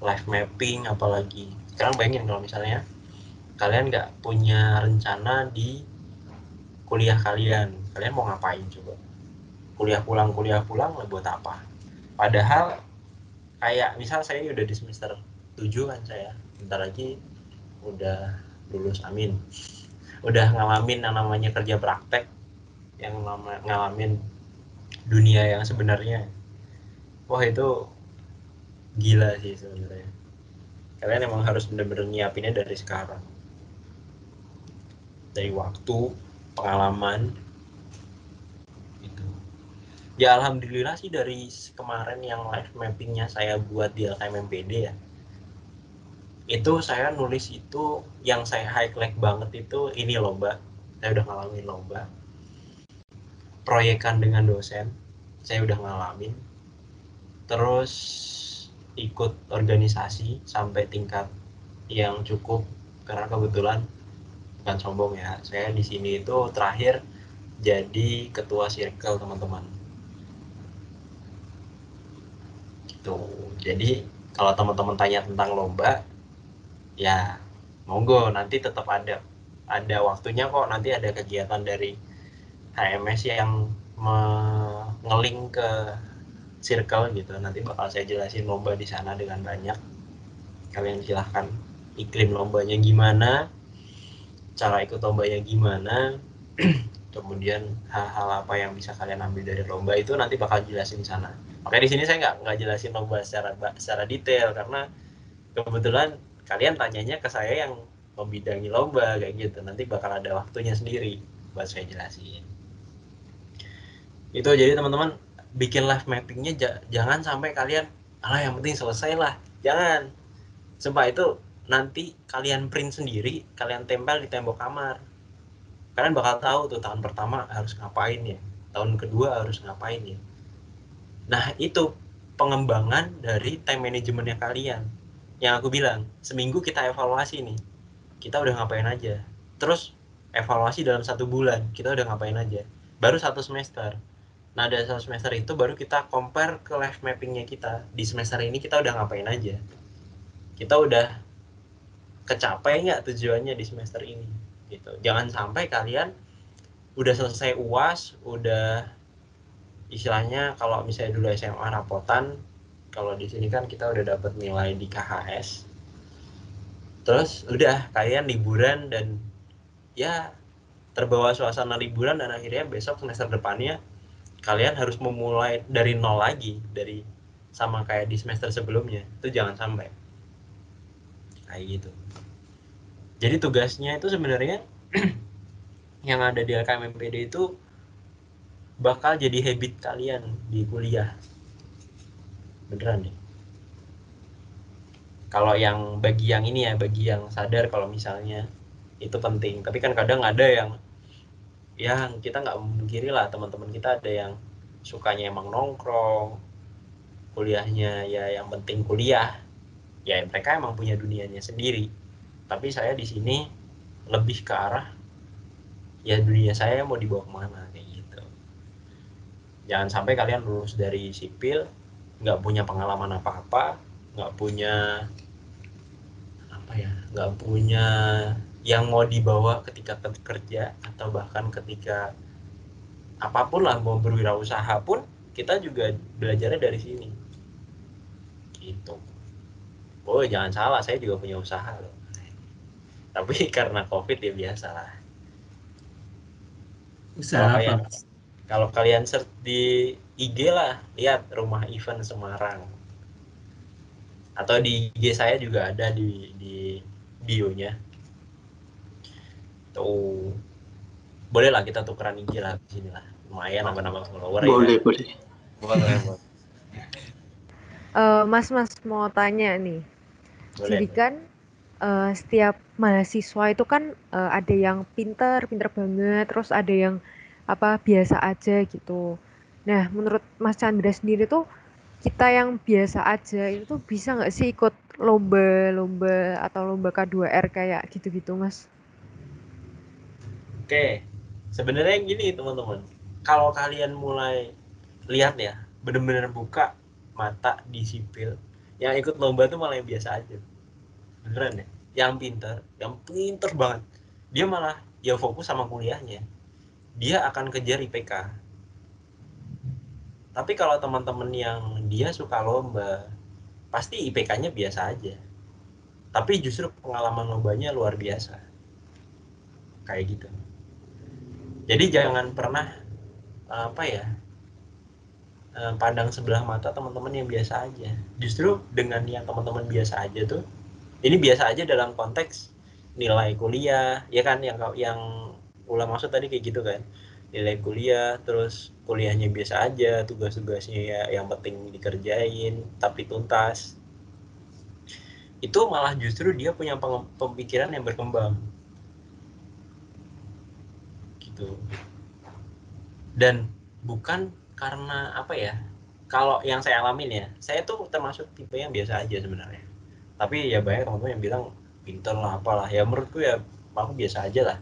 life mapping. Apalagi sekarang bayangin kalau misalnya kalian nggak punya rencana di kuliah kalian mau ngapain coba? Kuliah pulang lah buat apa? Padahal kayak misal saya udah di semester 7 kan, saya bentar lagi udah lulus, amin, udah ngalamin yang namanya kerja praktek, yang ngalamin dunia yang sebenarnya, wah itu gila sih sebenarnya. Kalian emang harus bener-bener nyiapinnya dari sekarang, dari waktu, pengalaman gitu. Ya alhamdulillah sih dari kemarin yang live mappingnya saya buat di LKMMPD ya, itu saya nulis itu yang saya highlight banget itu ini lomba. Saya udah ngalamin lomba. Proyekan dengan dosen, saya udah ngalamin. Terus ikut organisasi sampai tingkat yang cukup, karena kebetulan bukan sombong ya, saya di sini itu terakhir jadi ketua circle teman-teman. Gitu. Jadi kalau teman-teman tanya tentang lomba, ya monggo, nanti tetap ada waktunya kok, nanti ada kegiatan dari HMS yang ngeling ke circle gitu, nanti bakal saya jelasin lomba di sana dengan banyak. Kalian silahkan iklim lombanya gimana, cara ikut lombanya gimana, kemudian hal-hal apa yang bisa kalian ambil dari lomba itu nanti bakal jelasin di sana. Makanya di sini saya nggak jelasin lomba secara detail, karena kebetulan kalian tanyanya ke saya yang membidangi lomba kayak gitu, nanti bakal ada waktunya sendiri buat saya jelasin. Itu jadi teman-teman bikin live mappingnya jangan sampai kalian yang penting selesai lah, jangan. Sumpah itu nanti kalian print sendiri, kalian tempel di tembok kamar, kalian bakal tahu tuh tahun pertama harus ngapain ya, tahun kedua harus ngapain ya. Nah itu pengembangan dari time manajemennya kalian. Yang aku bilang, seminggu kita evaluasi nih, kita udah ngapain aja, terus evaluasi dalam 1 bulan kita udah ngapain aja, baru 1 semester. Nah dari 1 semester itu baru kita compare ke life mappingnya kita, di semester ini kita udah ngapain aja, kita udah kecapai nggak tujuannya di semester ini gitu. Jangan sampai kalian udah selesai UAS, udah istilahnya kalau misalnya dulu SMA rapotan, kalau di sini kan kita udah dapat nilai di KHS, terus udah kalian liburan dan ya terbawa suasana liburan, dan akhirnya besok semester depannya kalian harus memulai dari nol lagi, dari sama kayak di semester sebelumnya. Itu jangan sampai kayak gitu. Jadi tugasnya itu sebenarnya yang ada di LKMMPD itu bakal jadi habit kalian di kuliah, beneran deh. Kalau yang bagi yang ini ya, bagi yang sadar kalau misalnya itu penting. Tapi kan kadang ada yang kita nggak memungkiri lah, teman-teman kita ada yang sukanya emang nongkrong, kuliahnya ya yang penting kuliah, ya mereka emang punya dunianya sendiri. Tapi saya di sini lebih ke arah ya dunia saya mau dibawa kemana kayak gitu. Jangan sampai kalian lulus dari sipil nggak punya pengalaman apa-apa, nggak punya yang mau dibawa ketika kerja, atau bahkan ketika apapun lah, mau berwirausaha pun kita juga belajarnya dari sini gitu. Oh jangan salah, saya juga punya usaha loh, tapi karena COVID ya biasa lah. Usaha apa? Kalau kalian search di IG lah, lihat Rumah Event Semarang, atau di IG saya juga ada di bio-nya tuh. Boleh lah kita tukeran IG lah di sini lah, lumayan nambah follower. Boleh, ya. boleh. Boleh. Mas mau tanya nih. Boleh. Jadi kan setiap mahasiswa itu kan ada yang pinter banget, terus ada yang biasa aja gitu. Nah, menurut Mas Chandra sendiri tuh, kita yang biasa aja itu tuh bisa nggak sih ikut lomba-lomba atau lomba K2R kayak gitu-gitu, Mas? Oke, sebenarnya gini teman-teman, kalau kalian mulai lihat ya, bener-bener buka mata di sipil, yang ikut lomba tuh malah yang biasa aja, beneran ya. Yang pinter banget, dia malah ya fokus sama kuliahnya, dia akan kejar IPK. Tapi kalau teman-teman yang dia suka lomba, pasti IPK-nya biasa aja, tapi justru pengalaman lombanya luar biasa. kayak gitu. Jadi jangan pernah pandang sebelah mata teman-teman yang biasa aja. Justru dengan yang teman-teman biasa aja tuh, ini biasa aja dalam konteks nilai kuliah, ya kan, yang Ula maksud tadi kayak gitu kan, nilai kuliah, terus kuliahnya biasa aja, tugas-tugasnya ya yang penting dikerjain tapi tuntas. Itu malah justru dia punya pemikiran yang berkembang gitu. Dan bukan karena kalau yang saya alamin ya, saya tuh termasuk tipe yang biasa aja sebenarnya, tapi ya banyak teman-teman yang bilang pinter lah apalah, ya menurutku ya aku biasa aja lah.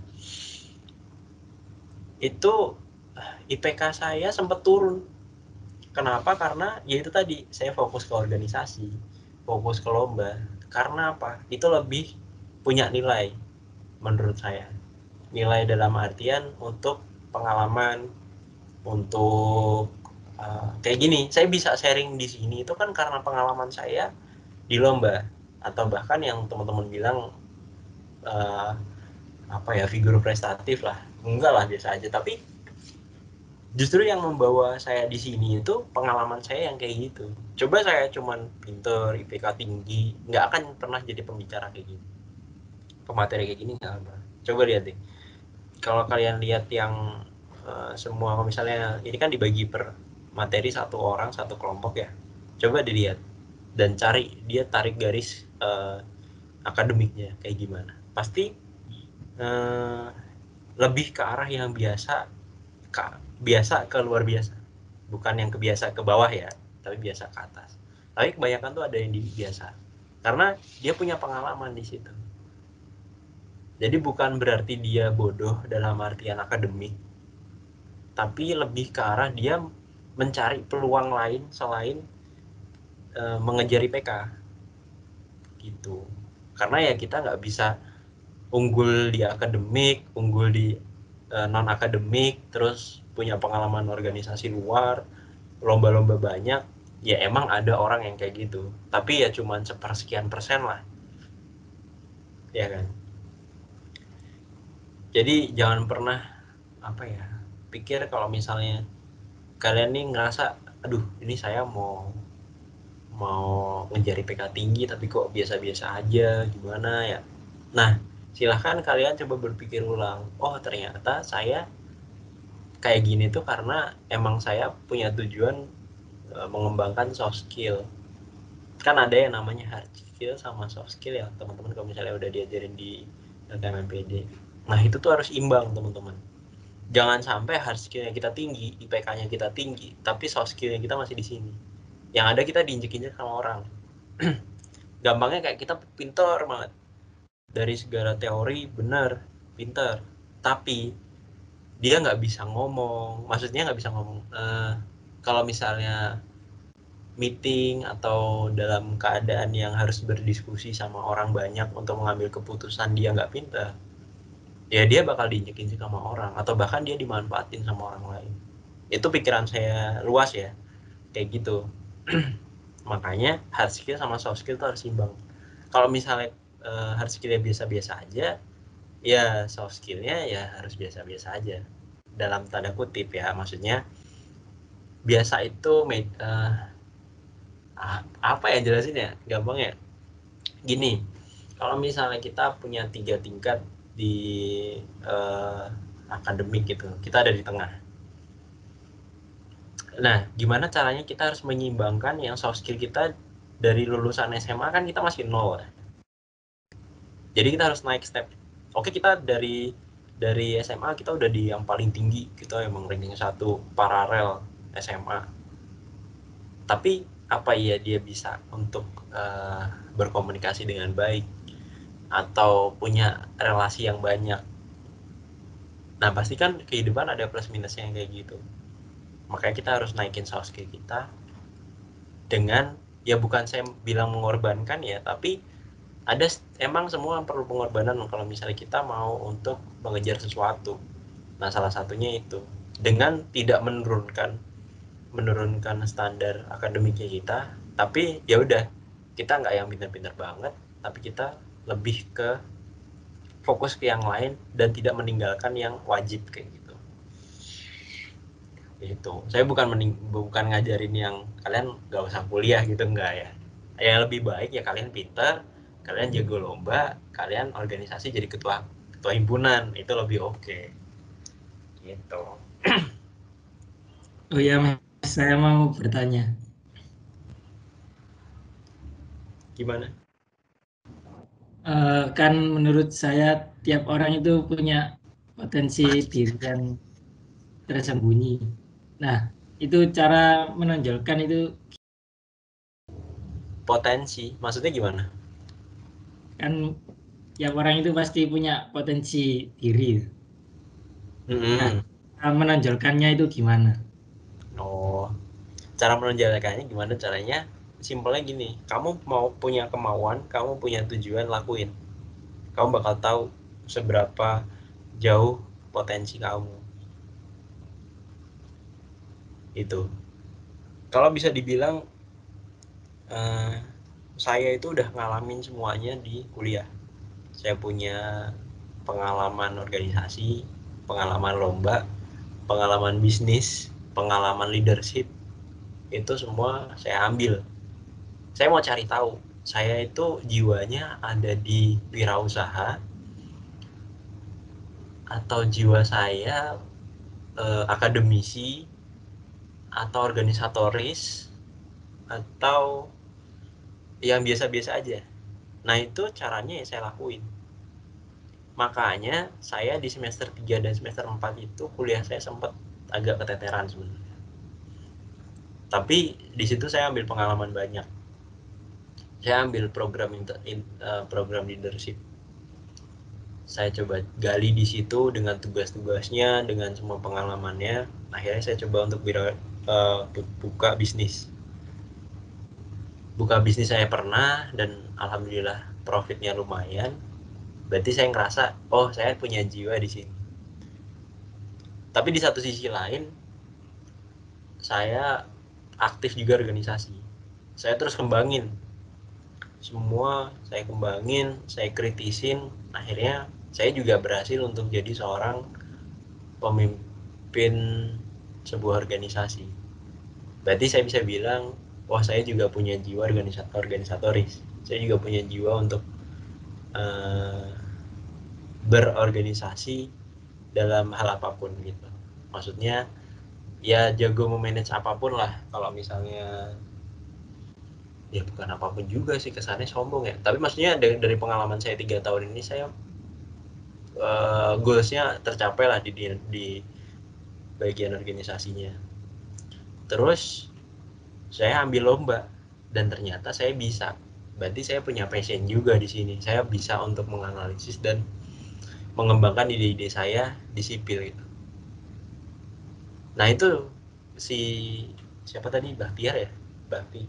Itu IPK saya sempat turun. Kenapa? Karena ya itu tadi, saya fokus ke organisasi, fokus ke lomba. Karena apa? Itu lebih punya nilai menurut saya. Nilai dalam artian untuk pengalaman, untuk kayak gini, saya bisa sharing di sini itu kan karena pengalaman saya di lomba, atau bahkan yang teman-teman bilang figur prestatif lah, enggak lah, biasa aja. Tapi justru yang membawa saya di sini itu pengalaman saya yang kayak gitu. Coba saya cuman pinter, IPK tinggi, nggak akan pernah jadi pembicara kayak gini, pemateri kayak gini nggak apa. Coba lihat deh, kalau kalian lihat yang semua, misalnya ini kan dibagi per materi, satu orang satu kelompok ya, coba dilihat dan cari dia tarik garis akademiknya kayak gimana. Pasti lebih ke arah yang biasa ke luar biasa, bukan yang kebiasa ke bawah ya, tapi biasa ke atas. Tapi kebanyakan tuh ada yang di biasa karena dia punya pengalaman di situ. Jadi bukan berarti dia bodoh dalam artian akademik, tapi lebih ke arah dia mencari peluang lain selain mengejar IPK gitu. Karena ya kita nggak bisa unggul di akademik, unggul di non akademik, terus punya pengalaman organisasi luar, lomba-lomba banyak. Ya emang ada orang yang kayak gitu, tapi ya cuman sepersekian persen lah, ya kan. Jadi jangan pernah pikir kalau misalnya kalian nih ngerasa, aduh ini saya mau ngejar IPK tinggi tapi kok biasa-biasa aja, gimana ya. Nah, silahkan kalian coba berpikir ulang, oh ternyata saya kayak gini tuh karena emang saya punya tujuan mengembangkan soft skill. Kan ada yang namanya hard skill sama soft skill ya teman-teman, kalau misalnya udah diajarin di LKMPD. Nah itu tuh harus imbang teman-teman. Jangan sampai hard skillnya kita tinggi, IPK-nya kita tinggi, tapi soft skillnya kita masih di sini. Yang ada kita diinjek-injek sama orang. Gampangnya kayak kita pintar banget, dari segala teori benar, pintar, tapi dia nggak bisa ngomong. Maksudnya nggak bisa ngomong. Kalau misalnya meeting atau dalam keadaan yang harus berdiskusi sama orang banyak untuk mengambil keputusan, dia nggak pintar, ya dia bakal diinjek-injek sama orang, atau bahkan dia dimanfaatin sama orang lain. Itu pikiran saya luas ya, kayak gitu. Makanya hard skill sama soft skill itu harus imbang. Kalau misalnya hard skillnya biasa-biasa aja, ya soft skillnya ya harus biasa-biasa aja, dalam tanda kutip ya. Maksudnya biasa itu apa ya jelasin ya, gampang ya. Gini, kalau misalnya kita punya 3 tingkat di akademik gitu, kita ada di tengah. Nah, gimana caranya kita harus menyeimbangkan yang soft skill kita dari lulusan SMA, kan kita masih 0 ya. Jadi kita harus naik step. Oke, kita dari SMA kita udah di yang paling tinggi, kita emang ranking 1 paralel SMA. Tapi apa iya dia bisa untuk berkomunikasi dengan baik atau punya relasi yang banyak? Nah, pasti kan kehidupan ada plus minusnya yang kayak gitu. Makanya kita harus naikin soft skill kita dengan, ya bukan saya bilang mengorbankan ya, tapi ada emang semua perlu pengorbanan kalau misalnya kita mau untuk mengejar sesuatu. Nah, salah satunya itu dengan tidak menurunkan standar akademiknya kita, tapi ya udah, kita nggak yang pintar-pintar banget, tapi kita lebih ke fokus ke yang lain dan tidak meninggalkan yang wajib kayak gitu. Itu saya bukan ngajarin yang kalian gak usah kuliah gitu, enggak ya. Yang lebih baik ya kalian pintar, kalian jago lomba, kalian organisasi jadi ketua himpunan, itu lebih oke. Gitu. Oh ya Mas, saya mau bertanya. Gimana? Kan menurut saya tiap orang itu punya potensi diri yang tersembunyi. Nah, itu cara menonjolkan itu Potensi, maksudnya gimana? kan tiap orang itu pasti punya potensi diri. Nah, cara menonjolkannya itu gimana? Oh, cara menonjolkannya gimana caranya? Simpelnya gini, kamu mau punya kemauan, kamu punya tujuan, lakuin. Kamu bakal tahu seberapa jauh potensi kamu. Itu. Kalau bisa dibilang saya itu udah ngalamin semuanya di kuliah. Saya punya pengalaman organisasi, pengalaman lomba, pengalaman bisnis, pengalaman leadership. Itu semua saya ambil. Saya mau cari tahu, saya itu jiwanya ada di wirausaha atau jiwa saya akademisi atau organisatoris atau yang biasa-biasa aja. Nah itu caranya ya saya lakuin. Makanya saya di semester 3 dan semester 4 itu kuliah saya sempat agak keteteran sebenarnya. Tapi di situ saya ambil pengalaman banyak. Saya ambil program leadership. Saya coba gali di situ dengan tugas-tugasnya, dengan semua pengalamannya. Akhirnya saya coba untuk buka bisnis. Buka bisnis saya pernah dan alhamdulillah profitnya lumayan. Berarti saya ngerasa, oh saya punya jiwa di sini. Tapi di satu sisi lain, saya aktif juga organisasi. Saya terus kembangin. Semua saya kembangin, saya kritisin. Akhirnya saya juga berhasil untuk jadi seorang pemimpin sebuah organisasi. Berarti saya bisa bilang, wah saya juga punya jiwa organisatoris. Saya juga punya jiwa untuk berorganisasi dalam hal apapun gitu. Maksudnya ya jago memanage apapun lah. Kalau misalnya ya bukan apapun juga sih, kesannya sombong ya. Tapi maksudnya dari pengalaman saya 3 tahun ini, saya goalsnya tercapai lah di bagian organisasinya. Terus saya ambil lomba dan ternyata saya bisa. Berarti saya punya passion juga di sini. Saya bisa untuk menganalisis dan mengembangkan ide-ide saya di sipil gitu. Nah itu si siapa tadi, Bahtiar ya, Bahti.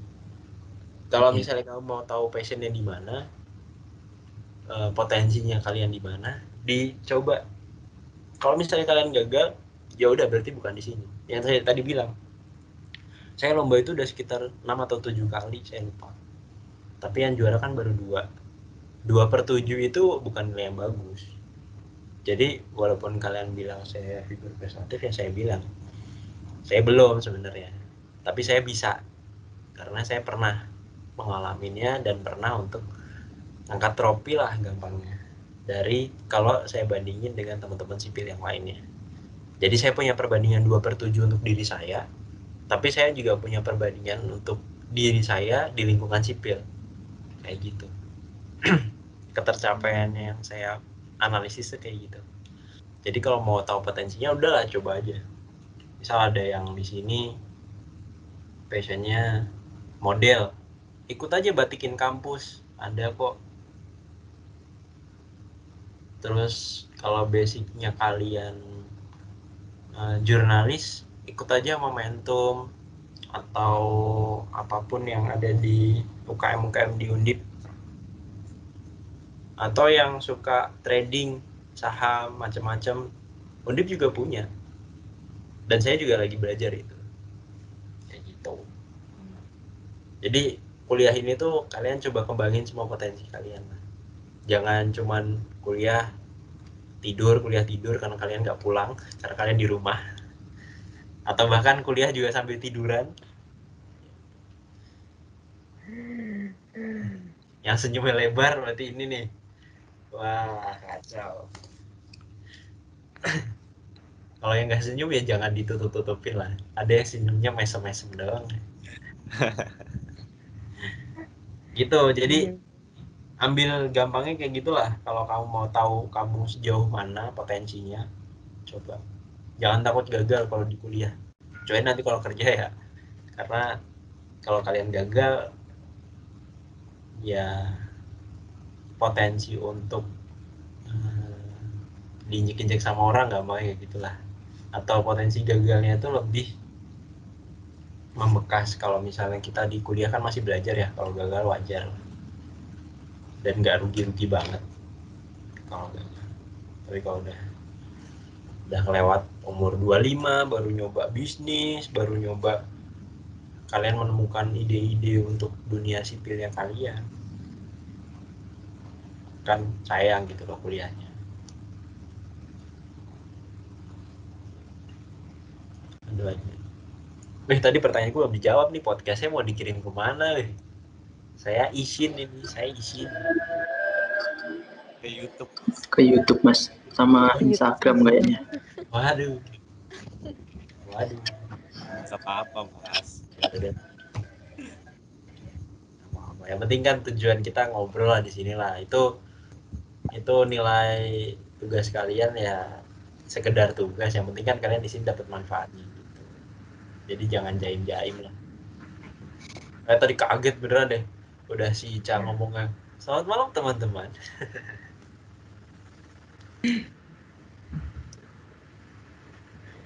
Kalau misalnya kamu mau tahu passionnya di mana, potensinya kalian di mana, dicoba. Kalau misalnya kalian gagal, ya udah berarti bukan di sini. Yang saya tadi bilang, saya lomba itu udah sekitar 6 atau 7 kali, saya lupa. Tapi yang juara kan baru 2/7 itu bukan nilai yang bagus. Jadi walaupun kalian bilang saya figur prestatif, ya saya bilang saya belum sebenarnya. Tapi saya bisa karena saya pernah mengalaminya dan pernah untuk angkat trofi lah gampangnya. Dari kalau saya bandingin dengan teman-teman sipil yang lainnya. Jadi saya punya perbandingan 2/7 untuk diri saya, tapi saya juga punya perbandingan untuk diri saya di lingkungan sipil. Kayak gitu. Ketercapaian yang saya analisis tuh kayak gitu. Jadi kalau mau tahu potensinya, udahlah coba aja. Misal ada yang di sini passionnya model, ikut aja batikin kampus, ada kok. Terus kalau basicnya kalian jurnalis, ikut aja momentum atau apapun yang ada di UKM di Undip. Atau yang suka trading saham macam-macam, Undip juga punya. Dan saya juga lagi belajar itu. Kayak gitu. Jadi kuliah ini tuh kalian coba kembangin semua potensi kalian. Jangan cuman kuliah kuliah tidur karena kalian nggak pulang, karena kalian di rumah, atau bahkan kuliah juga sambil tiduran. Yang senyumnya lebar berarti ini nih, wah kacau. Kalau yang nggak senyum ya jangan ditutup-tutupin lah. Ada yang senyumnya mesem-mesem doang. Gitu, jadi ambil gampangnya kayak gitulah. Kalau kamu mau tahu kamu sejauh mana potensinya, coba. Jangan takut gagal kalau di kuliah. Coba nanti kalau kerja ya. Karena kalau kalian gagal, ya potensi untuk diinjek-injek sama orang nggak mau ya gitulah. Atau potensi gagalnya itu lebih membekas. Kalau misalnya kita di kuliah kan masih belajar ya, kalau gagal wajar dan nggak rugi-rugi banget kalau gagal. Tapi kalau udah kelewat umur 25 baru nyoba bisnis, baru nyoba kalian menemukan ide-ide untuk dunia sipilnya kalian, kan sayang gitu loh kuliahnya. Aduh aja. Tadi pertanyaan gue belum dijawab nih, podcastnya mau dikirim kemana? Saya izin Ke YouTube. Ke YouTube Mas, sama Instagram kayaknya. Waduh. Nggak apa-apa Mas. Yang penting kan tujuan kita ngobrol lah di sini lah. Itu nilai tugas kalian ya sekedar tugas. Yang penting kan kalian di sini dapat manfaatnya gitu. Jadi jangan jaim-jaim lah. Tadi kaget beneran deh. Udah si Ica ngomongnya. Selamat malam teman-teman.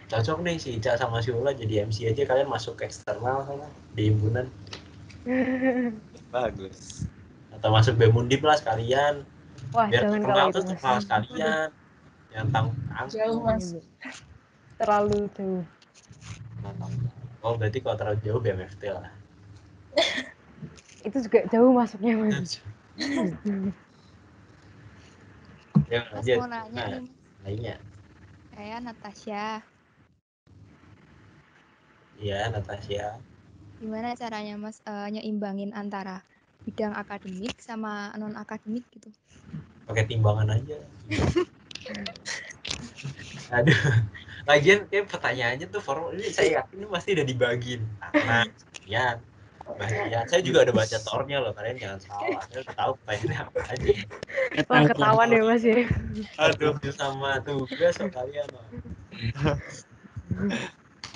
Cocok nih si Ica sama si Ula jadi MC aja, kalian masuk eksternal sana di himpunan. Bagus. Atau masuk Bemundip lah sekalian. Wah, biar jangan kenal kalau tuh itu kenal sekalian. Yang Jauh Mas. terlalu jauh. Oh berarti kalau terlalu jauh BMFT lah. Itu juga jauh masuknya Mas. Ya, Mas lanjut. mau nanya nih Mas. Lainnya. Saya Natasha. Iya, Natasha. Gimana caranya Mas nyeimbangin antara bidang akademik sama non akademik gitu? Pakai timbangan aja. Aduh. Lagian kayak pertanyaannya tuh formal ini saya yakin ini pasti udah dibagiin. Nah, ya. Bagian. Saya juga udah baca tornya loh, kalian jangan salah. Saya udah tahu pertanyaannya apa aja. Wah, ketahuan ya Mas ya. Aduh, sama tugas so kalian loh.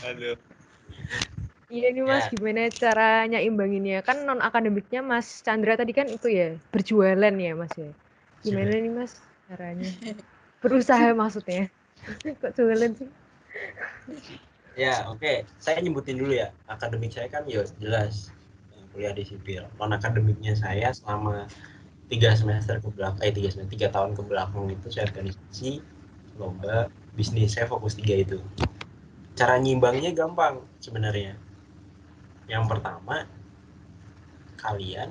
Aduh. Iya nih Mas, gimana cara nyeimbanginnya? Kan non akademiknya Mas Chandra tadi kan itu ya berjualan ya Mas ya. Gimana nih Mas caranya? Berusaha maksudnya. Kok jualan sih? Ya, oke. Saya nyebutin dulu ya. Akademik saya kan ya jelas kuliah di sipil. Non akademiknya saya selama 3 tahun ke belakang itu saya organisasi, lomba, bisnis. Saya fokus 3 itu. Cara nyimbangnya gampang sebenarnya. Yang pertama, kalian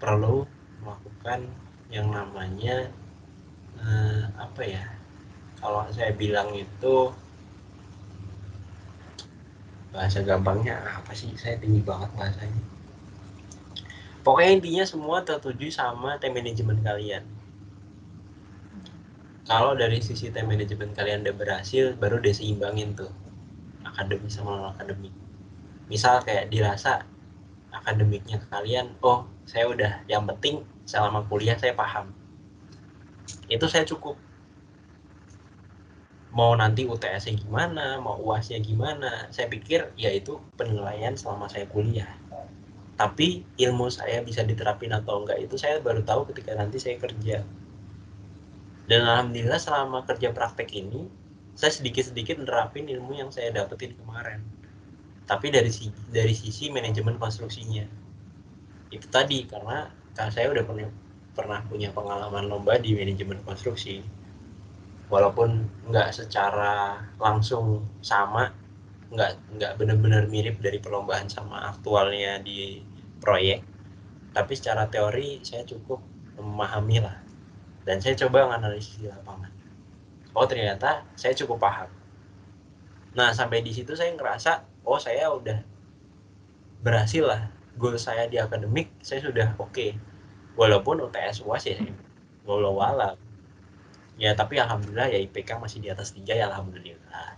perlu melakukan yang namanya apa ya? Kalau saya bilang itu bahasa gampangnya apa sih? Saya tinggi banget bahasanya. Pokoknya intinya semua tertuju sama time management kalian. Kalau dari sisi time management kalian udah berhasil, baru udah seimbangin tuh akademik sama non akademik. Misal kayak dirasa akademiknya kalian, oh saya udah yang penting selama kuliah saya paham. Itu saya cukup. Mau nanti UTS-nya gimana, mau UAS-nya gimana, saya pikir ya itu penilaian selama saya kuliah. Tapi ilmu saya bisa diterapin atau enggak itu saya baru tahu ketika nanti saya kerja. Dan alhamdulillah selama kerja praktek ini saya sedikit-sedikit nerapin ilmu yang saya dapetin kemarin. Tapi dari sisi manajemen konstruksinya. Itu tadi karena saya udah pernah punya pengalaman lomba di manajemen konstruksi. Walaupun nggak secara langsung sama, nggak benar-benar mirip dari perlombaan sama aktualnya di proyek, tapi secara teori saya cukup memahami lah dan saya coba menganalisis di lapangan. Oh ternyata saya cukup paham. Nah sampai di situ saya ngerasa, oh saya udah berhasil lah. Goal saya di akademik saya sudah oke. Walaupun UTS UAS ya walau-walau. Ya tapi alhamdulillah ya IPK masih di atas 3 ya alhamdulillah.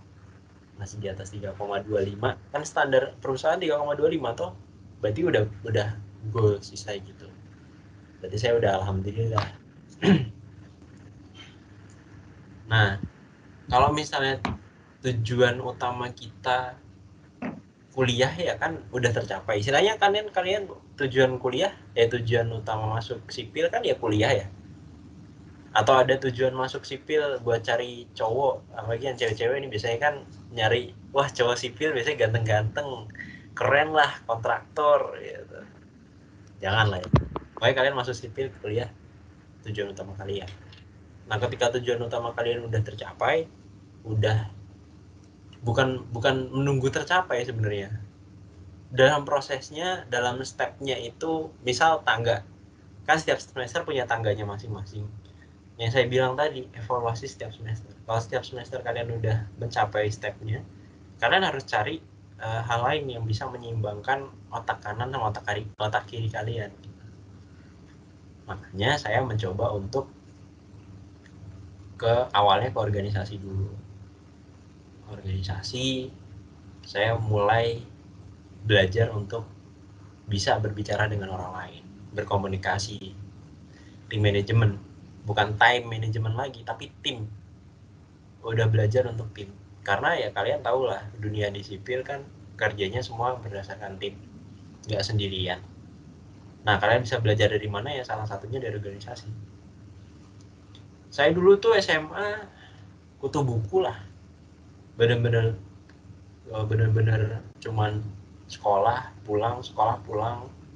Masih di atas 3,25. Kan standar perusahaan 3,25 toh. Berarti udah goal sisa gitu. Berarti saya udah alhamdulillah. Nah, kalau misalnya tujuan utama kita kuliah ya kan udah tercapai. Istilahnya kalian tujuan kuliah tujuan utama masuk sipil kan ya kuliah ya. Atau ada tujuan masuk sipil buat cari cowok, apalagi yang cewek-cewek ini biasanya kan nyari, wah cowok sipil biasanya ganteng-ganteng, keren lah, kontraktor gitu. Jangan lah ya. Pokoknya kalian masuk sipil kuliah tujuan utama kalian. Nah ketika tujuan utama kalian udah tercapai, udah bukan menunggu tercapai sebenarnya. Dalam prosesnya, dalam stepnya itu, misal tangga, kan setiap semester punya tangganya masing-masing. Yang saya bilang tadi, evaluasi setiap semester. Kalau setiap semester kalian udah mencapai stepnya, kalian harus cari hal lain yang bisa menyeimbangkan otak kanan sama otak kiri kalian. Makanya saya mencoba untuk awalnya ke organisasi dulu. Organisasi, saya mulai belajar untuk bisa berbicara dengan orang lain, berkomunikasi, tim manajemen. Bukan time management lagi, tapi tim. Udah belajar untuk tim. Karena ya kalian tahu lah, dunia di sipil kan kerjanya semua berdasarkan tim, nggak sendirian. Nah, kalian bisa belajar dari mana ya? Salah satunya dari organisasi. Saya dulu tuh SMA kutu buku lah. Bener-bener cuman sekolah pulang,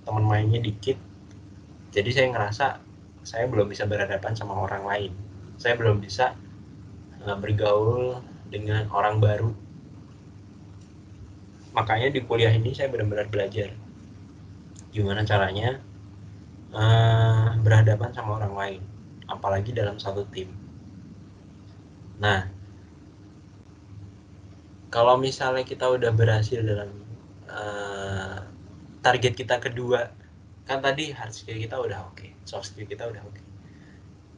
teman mainnya dikit. Jadi saya ngerasa saya belum bisa berhadapan sama orang lain. Saya belum bisa bergaul dengan orang baru. Makanya di kuliah ini saya benar-benar belajar gimana caranya berhadapan sama orang lain, apalagi dalam satu tim. Nah, kalau misalnya kita udah berhasil dalam target kita kedua, kan tadi hard skill kita udah oke, soft skill kita udah oke.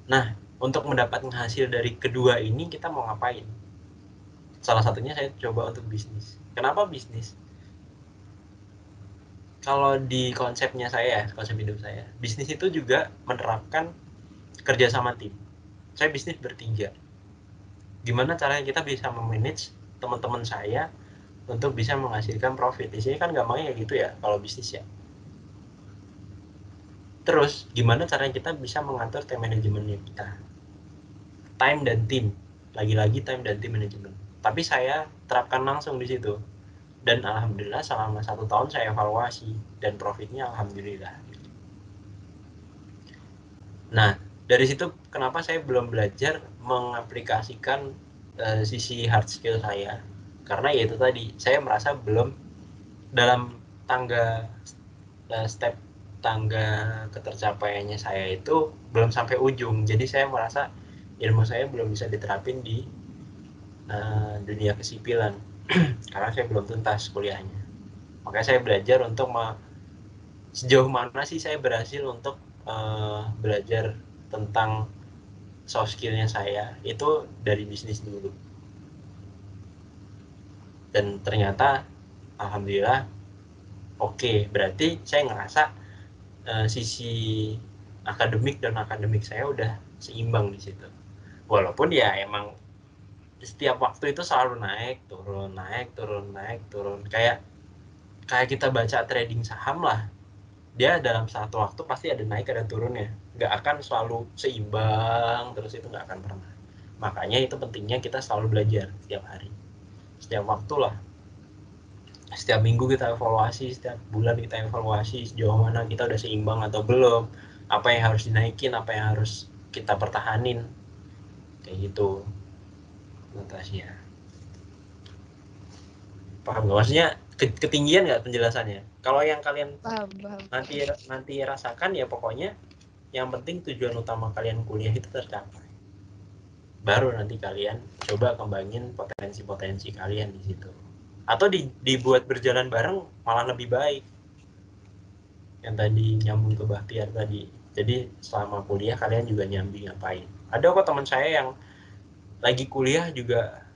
Nah, untuk mendapatkan hasil dari kedua ini kita mau ngapain? Salah satunya saya coba untuk bisnis. Kenapa bisnis? Kalau di konsepnya saya, konsep hidup saya, bisnis itu juga menerapkan kerja sama tim. Saya bisnis bertiga. Gimana caranya kita bisa memanage teman-teman saya untuk bisa menghasilkan profit? Di sini kan gampangnya kayak gitu ya kalau bisnis ya. Terus gimana caranya kita bisa mengatur time manajemennya kita? Time dan tim. Lagi-lagi time dan tim manajemen. Tapi saya terapkan langsung di situ. Dan alhamdulillah selama 1 tahun saya evaluasi dan profitnya alhamdulillah. Nah, dari situ kenapa saya belum belajar mengaplikasikan sisi hard skill saya? Karena ya itu tadi, saya merasa belum dalam step tangga ketercapaiannya saya itu belum sampai ujung. Jadi saya merasa ilmu saya belum bisa diterapin di dunia kesipilan. Karena saya belum tuntas kuliahnya. Makanya saya belajar untuk sejauh mana sih saya berhasil untuk belajar tentang soft skillnya saya itu dari bisnis dulu. Dan ternyata alhamdulillah oke, berarti saya ngerasa sisi akademik dan akademik saya udah seimbang di situ. Walaupun ya emang setiap waktu itu selalu naik turun. Kayak kita baca trading saham lah, dia dalam satu waktu pasti ada naik ada turunnya, nggak akan selalu seimbang terus, itu nggak akan pernah. Makanya itu pentingnya kita selalu belajar setiap hari, setiap waktu lah, setiap minggu kita evaluasi, setiap bulan kita evaluasi sejauh mana kita udah seimbang atau belum, apa yang harus dinaikin, apa yang harus kita pertahanin, kayak gitu. Natasha, paham nggak? Maksudnya ketinggian nggak penjelasannya? Kalau yang kalian Paham. nanti rasakan ya pokoknya yang penting tujuan utama kalian kuliah itu tercapai. Baru nanti kalian coba kembangin potensi-potensi kalian di situ. Atau dibuat berjalan bareng malah lebih baik. Yang tadi nyambung ke Bahtiar tadi. Jadi selama kuliah kalian juga nyambi ngapain. Ada kok teman saya yang lagi kuliah juga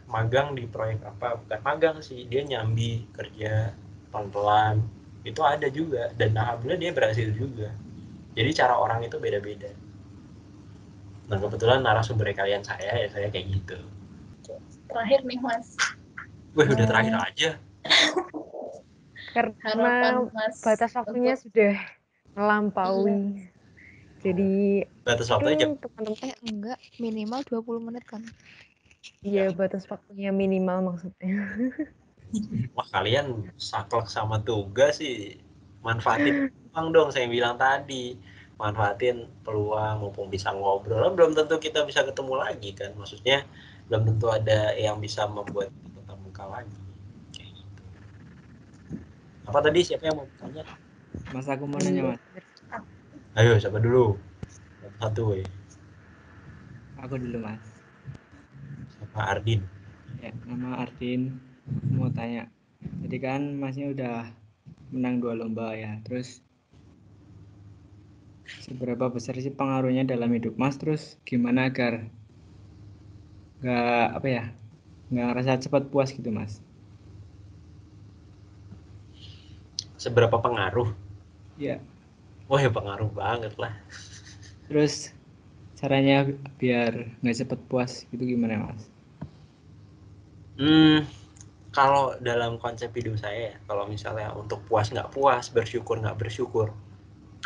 magang di proyek bukan magang sih, dia nyambi kerja pelan-pelan. Itu ada juga dan alhamdulillah dia berhasil juga. Jadi cara orang itu beda-beda. Nah kebetulan narasumber kalian saya kayak gitu. Terakhir nih Mas. Wih udah terakhir aja. Karena Harapan Mas batas waktunya sudah melampaui. Jadi batas waktunya teman-teman enggak, minimal 20 menit kan. Iya, batas waktunya minimal maksudnya. Wah kalian saklek sama tugas sih. Manfaatin peluang dong, saya bilang tadi. Manfaatin peluang mumpung bisa ngobrol. Belum tentu kita bisa ketemu lagi kan. Maksudnya belum tentu ada yang bisa membuat kita tetap muka lagi. Kayak gitu. Apa tadi siapa yang mau tanya? Mas aku mau nanya Mas. Ayo siapa dulu? Satu ya. Aku dulu Mas. Siapa? Ardin. Ya, nama Ardin. Mau tanya. Jadi kan Masnya udah menang 2 lomba ya. Terus seberapa besar sih pengaruhnya dalam hidup Mas? Terus gimana agar nggak ngerasa cepat puas gitu Mas? Seberapa pengaruh? Ya. Wah ya pengaruh banget lah. Terus caranya biar nggak cepat puas gitu gimana Mas? Kalau dalam konsep hidup saya, kalau misalnya untuk puas nggak puas, bersyukur nggak bersyukur,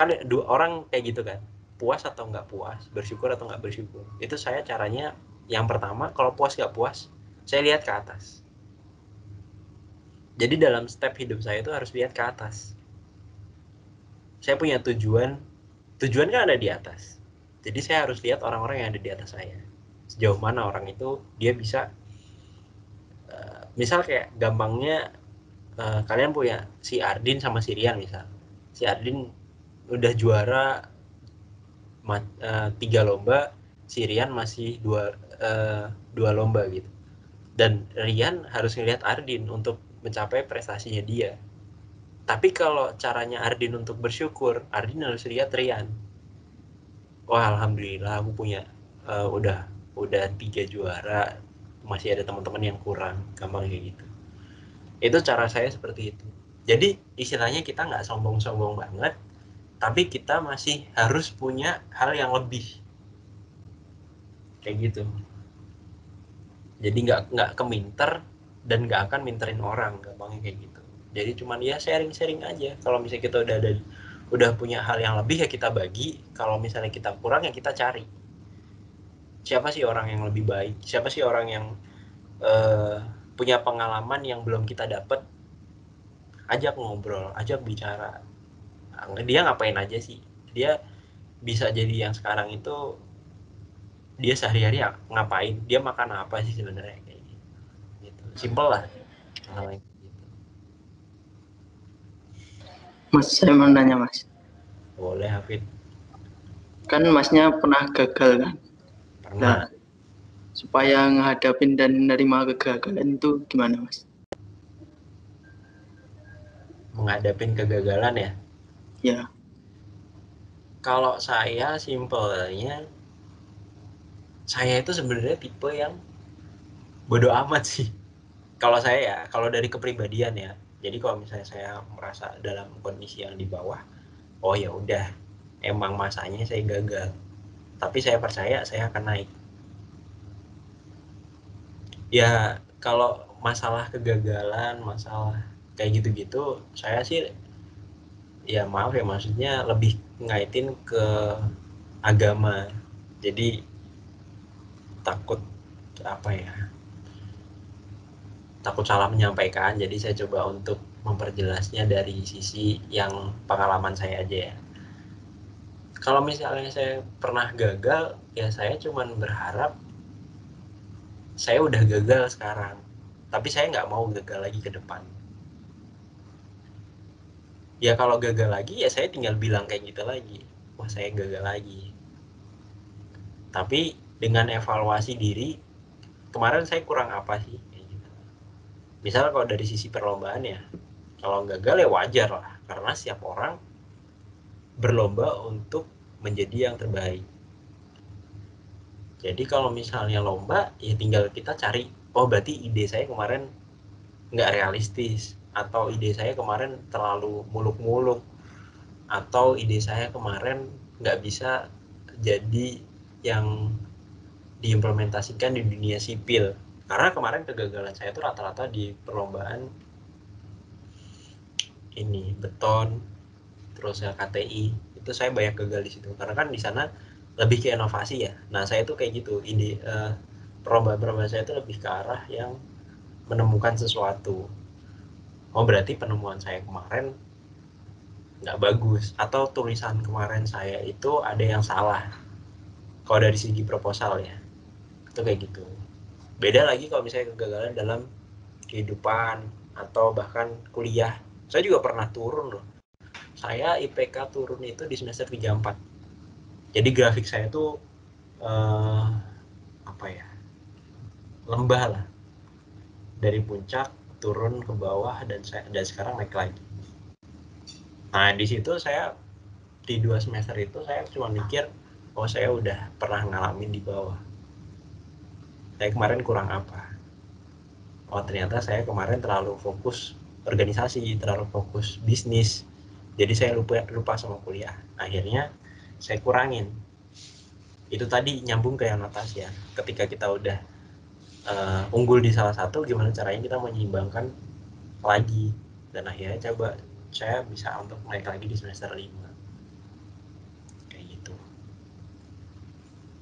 kan dua orang kayak gitu kan, puas atau nggak puas, bersyukur atau nggak bersyukur. Itu saya caranya, yang pertama kalau puas nggak puas, saya lihat ke atas. Jadi dalam step hidup saya itu harus lihat ke atas. Saya punya tujuan kan ada di atas. Jadi saya harus lihat orang-orang yang ada di atas saya. Sejauh mana orang itu dia bisa, misal kayak gampangnya kalian punya si Ardin sama si Rian misal. Si Ardin udah juara 3 lomba, si Rian masih 2 lomba gitu. Dan Rian harus ngelihat Ardin untuk mencapai prestasinya dia. Tapi kalau caranya Ardin untuk bersyukur, Ardin harus lihat Rian. Wah alhamdulillah aku punya udah 3 juara, masih ada teman-teman yang kurang, gampang kayak gitu. Itu cara saya seperti itu. Jadi istilahnya kita nggak sombong-sombong banget, tapi kita masih harus punya hal yang lebih kayak gitu. Jadi nggak keminter dan nggak akan minterin orang, gampangnya kayak gitu. Jadi cuman ya sharing aja. Kalau misalnya kita udah punya hal yang lebih ya kita bagi. Kalau misalnya kita kurang ya kita cari. Siapa sih orang yang lebih baik? Siapa sih orang yang punya pengalaman yang belum kita dapat? Ajak ngobrol, ajak bicara. Dia ngapain aja sih? Dia bisa jadi yang sekarang itu dia sehari-hari ngapain? Dia makan apa sih sebenarnya kayak gitu. Simple lah. Mas, saya mau nanya Mas. Boleh Hafid. Kan Masnya pernah gagal kan? Pernah. Nah, supaya menghadapin dan menerima kegagalan itu gimana Mas? Menghadapin kegagalan ya? Ya. Kalau saya simpelnya, saya itu sebenarnya tipe yang bodoh amat sih. Kalau saya ya, kalau dari kepribadian ya. Jadi kalau misalnya saya merasa dalam kondisi yang di bawah, oh ya udah, emang masanya saya gagal. Tapi saya percaya saya akan naik. Ya kalau masalah kegagalan, masalah kayak gitu-gitu, saya sih ya maaf ya, maksudnya lebih ngaitin ke agama. Jadi takut takut salah menyampaikan, jadi saya coba untuk memperjelasnya dari sisi yang pengalaman saya aja ya. Kalau misalnya saya pernah gagal, ya saya cuman berharap saya udah gagal sekarang, tapi saya nggak mau gagal lagi ke depan. Ya kalau gagal lagi ya saya tinggal bilang kayak gitu lagi, wah saya gagal lagi. Tapi dengan evaluasi diri, kemarin saya kurang apa sih? Misal kalau dari sisi perlombaan ya, kalau gagal ya wajar lah, karena setiap orang berlomba untuk menjadi yang terbaik. Jadi kalau misalnya lomba, ya tinggal kita cari, oh berarti ide saya kemarin nggak realistis, atau ide saya kemarin terlalu muluk-muluk, atau ide saya kemarin nggak bisa jadi yang diimplementasikan di dunia sipil. Karena kemarin kegagalan saya itu rata-rata di perlombaan ini beton, terus KTI, itu saya banyak gagal di situ. Karena kan di sana lebih ke inovasi ya. Nah saya itu kayak gitu, ide perlombaan saya itu lebih ke arah yang menemukan sesuatu. Oh berarti penemuan saya kemarin nggak bagus, atau tulisan kemarin saya itu ada yang salah. Kalau dari segi proposal ya, itu kayak gitu. Beda lagi kalau misalnya kegagalan dalam kehidupan atau bahkan kuliah. Saya juga pernah turun loh. Saya IPK turun itu di semester 3-4. Jadi grafik saya tuh lembah lah. Dari puncak turun ke bawah dan sekarang naik lagi. Nah, di situ saya di 2 semester itu saya cuma mikir, oh saya udah pernah ngalamin di bawah. Saya kemarin kurang apa? Oh ternyata saya kemarin terlalu fokus organisasi, terlalu fokus bisnis, jadi saya lupa sama kuliah. Akhirnya saya kurangin. Itu tadi nyambung ke yang atas ya, ketika kita udah unggul di salah satu, gimana caranya kita menyeimbangkan lagi. Dan akhirnya coba saya bisa untuk naik lagi di semester 5 kayak gitu.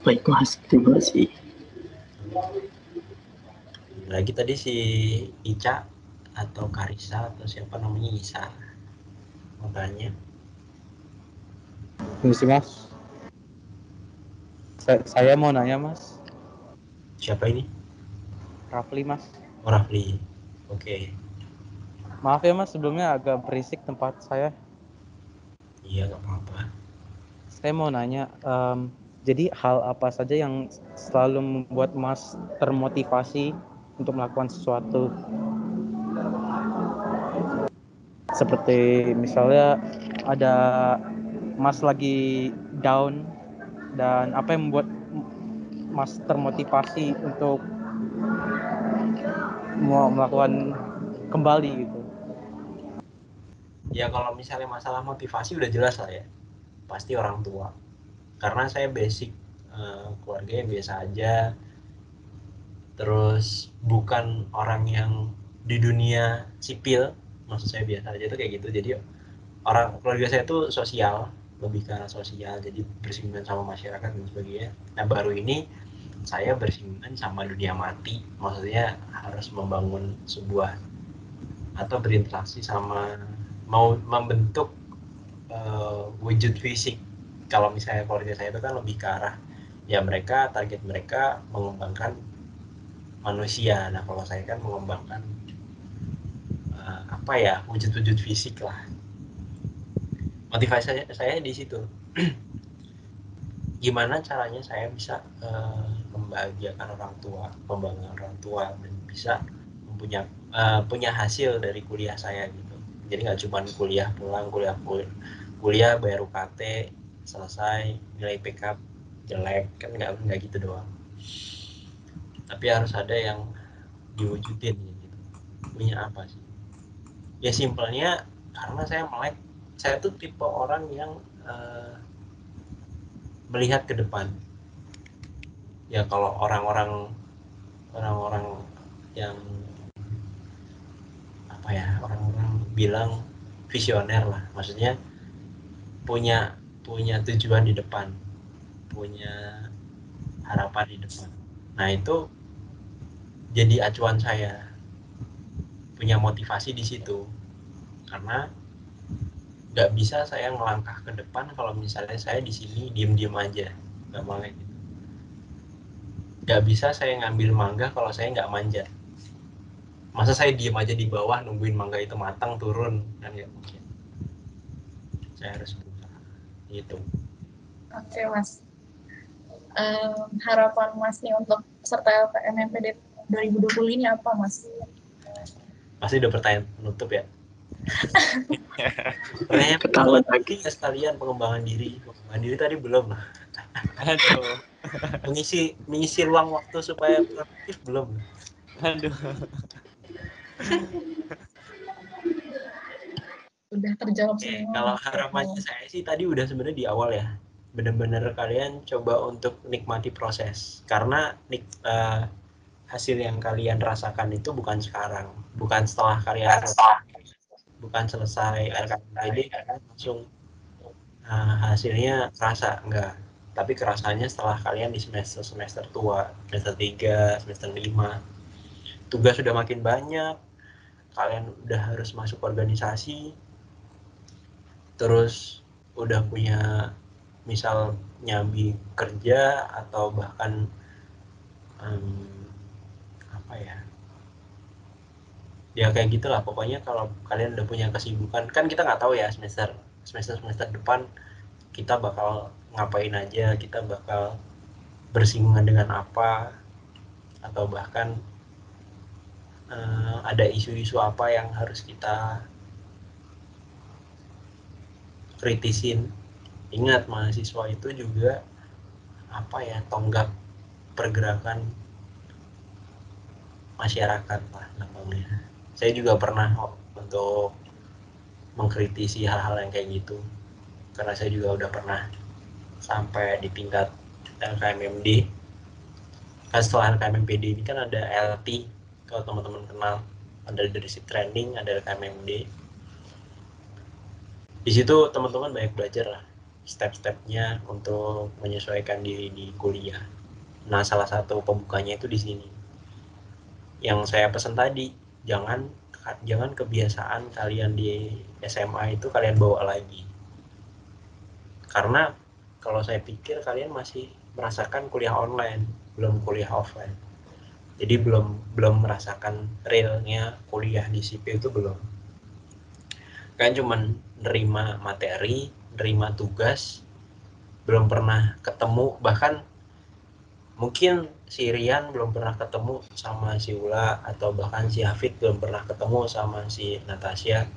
Baik Mas, terima kasih. Lagi tadi si Ica atau Karisa atau siapa namanya, Isa, mau tanya. Misi Mas. Saya mau nanya Mas. Siapa ini? Rafli Mas. Oh Rafli, oke. Maaf ya Mas, sebelumnya agak berisik tempat saya. Iya gak apa-apa. Saya mau nanya, jadi hal apa saja yang selalu membuat Mas termotivasi untuk melakukan sesuatu? Seperti misalnya ada Mas lagi down, dan apa yang membuat Mas termotivasi untuk mau melakukan kembali gitu? Ya kalau misalnya masalah motivasi udah jelas lah ya, pasti orang tua. Karena saya basic keluarga yang biasa aja, terus bukan orang yang di dunia sipil, maksud saya biasa aja tuh kayak gitu. Jadi orang keluarga saya tuh sosial, lebih ke arah sosial, jadi bersinggungan sama masyarakat dan sebagainya. Nah baru ini saya bersinggungan sama dunia mati, maksudnya harus membangun sebuah atau berinteraksi sama, mau membentuk wujud fisik. Kalau misalnya keluarga saya itu kan lebih ke arah ya, mereka target mereka mengembangkan manusia. Nah kalau saya kan mengembangkan wujud-wujud fisik lah. Motivasi saya di situ. Gimana caranya saya bisa membahagiakan orang tua, membanggakan orang tua, dan bisa punya hasil dari kuliah saya gitu. Jadi nggak cuma kuliah pulang, kuliah bayar UKT, selesai nilai IPK jelek, kan nggak gitu doang. Tapi harus ada yang diwujudin gitu. Punya apa sih? Ya simpelnya karena saya tuh tipe orang yang melihat ke depan. Ya kalau orang-orang yang orang-orang bilang visioner lah, maksudnya punya tujuan di depan, punya harapan di depan. Nah itu jadi acuan saya, punya motivasi di situ. Karena nggak bisa saya melangkah ke depan kalau misalnya saya di sini diem-diem aja, nggak mau kayak gitu. Nggak bisa saya ngambil mangga kalau saya nggak manjat. Masa saya diem aja di bawah nungguin mangga itu matang turun, kan nggak mungkin. Saya harus berusaha gitu. Oke, Mas. Harapan Mas nih untuk peserta LPMPD 2020 ini apa, Mas? Pasti udah pertanyaan penutup ya. Pertanyaan Ketahuan penutup lagi. ya sekalian pengembangan diri. Pengembangan diri tadi belum. Aduh. Mengisi ruang waktu supaya produktif belum. Aduh. Udah terjawab Oke, semua. kalau harapannya saya sih tadi udah sebenarnya di awal ya. Benar-benar kalian coba untuk nikmati proses. Karena hasil yang kalian rasakan itu bukan sekarang, bukan setelah kalian bukan selesai LKMPD kalian langsung hasilnya kerasa, enggak. Tapi kerasanya setelah kalian di semester tua, semester 3, semester 5. Tugas sudah makin banyak, kalian udah harus masuk organisasi, terus udah punya misal nyambi kerja atau bahkan apa ya kayak gitulah pokoknya. Kalau kalian udah punya kesibukan, kan kita nggak tahu ya semester depan kita bakal ngapain aja, kita bakal bersinggungan dengan apa, atau bahkan ada isu-isu apa yang harus kita kritisin. Ingat, mahasiswa itu juga tonggak pergerakan masyarakat lah gampangnya. Saya juga pernah untuk mengkritisi hal-hal yang kayak gitu, karena saya juga udah pernah sampai di tingkat LKMMD. Kan setelah LKMMPD ini kan ada LT, kalau teman-teman kenal, ada leadership training, ada LKMMD. Di situ teman-teman banyak belajar lah step-stepnya untuk menyesuaikan diri di kuliah. Nah, salah satu pembukanya itu di sini. Yang saya pesan tadi, jangan kebiasaan kalian di SMA itu kalian bawa lagi. Karena kalau saya pikir kalian masih merasakan kuliah online, belum kuliah offline. Jadi belum merasakan realnya kuliah di sipil itu belum. Kalian cuman nerima materi, nerima tugas, belum pernah ketemu, bahkan mungkin si Rian belum pernah ketemu sama si Ula, atau bahkan si Hafid belum pernah ketemu sama si Natasha.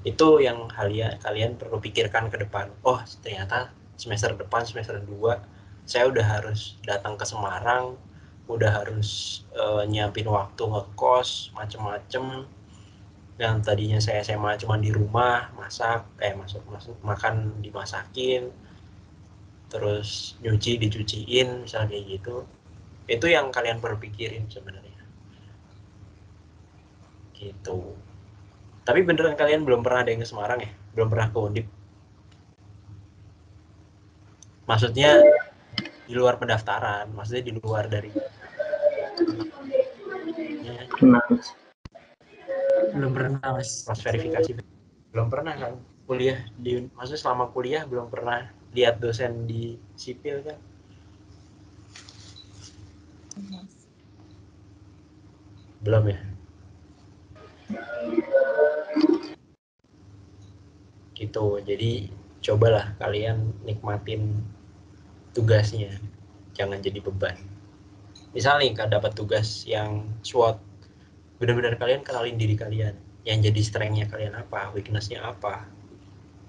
Itu yang kalian perlu pikirkan ke depan. Oh, ternyata semester depan, semester 2, saya udah harus datang ke Semarang, udah harus nyiapin waktu ngekos, macem-macem. Yang tadinya saya SMA cuma di rumah, makan dimasakin, terus nyuci dicuciin, misalnya kayak gitu. Itu yang kalian perlu pikirin sebenarnya. Gitu. Tapi beneran kalian belum pernah ada yang ke Semarang ya? Belum pernah ke Undip? Maksudnya di luar pendaftaran, maksudnya di luar dari Belum pernah, Mas. proses verifikasi. Belum pernah kan? Kuliah maksudnya selama kuliah belum pernah lihat dosen di sipil kan? Belum ya? Gitu. Jadi cobalah kalian nikmatin tugasnya, jangan jadi beban. Misalnya nih dapat tugas yang SWOT, benar-benar kalian kenalin diri kalian, yang jadi strength-nya kalian apa, weakness-nya apa,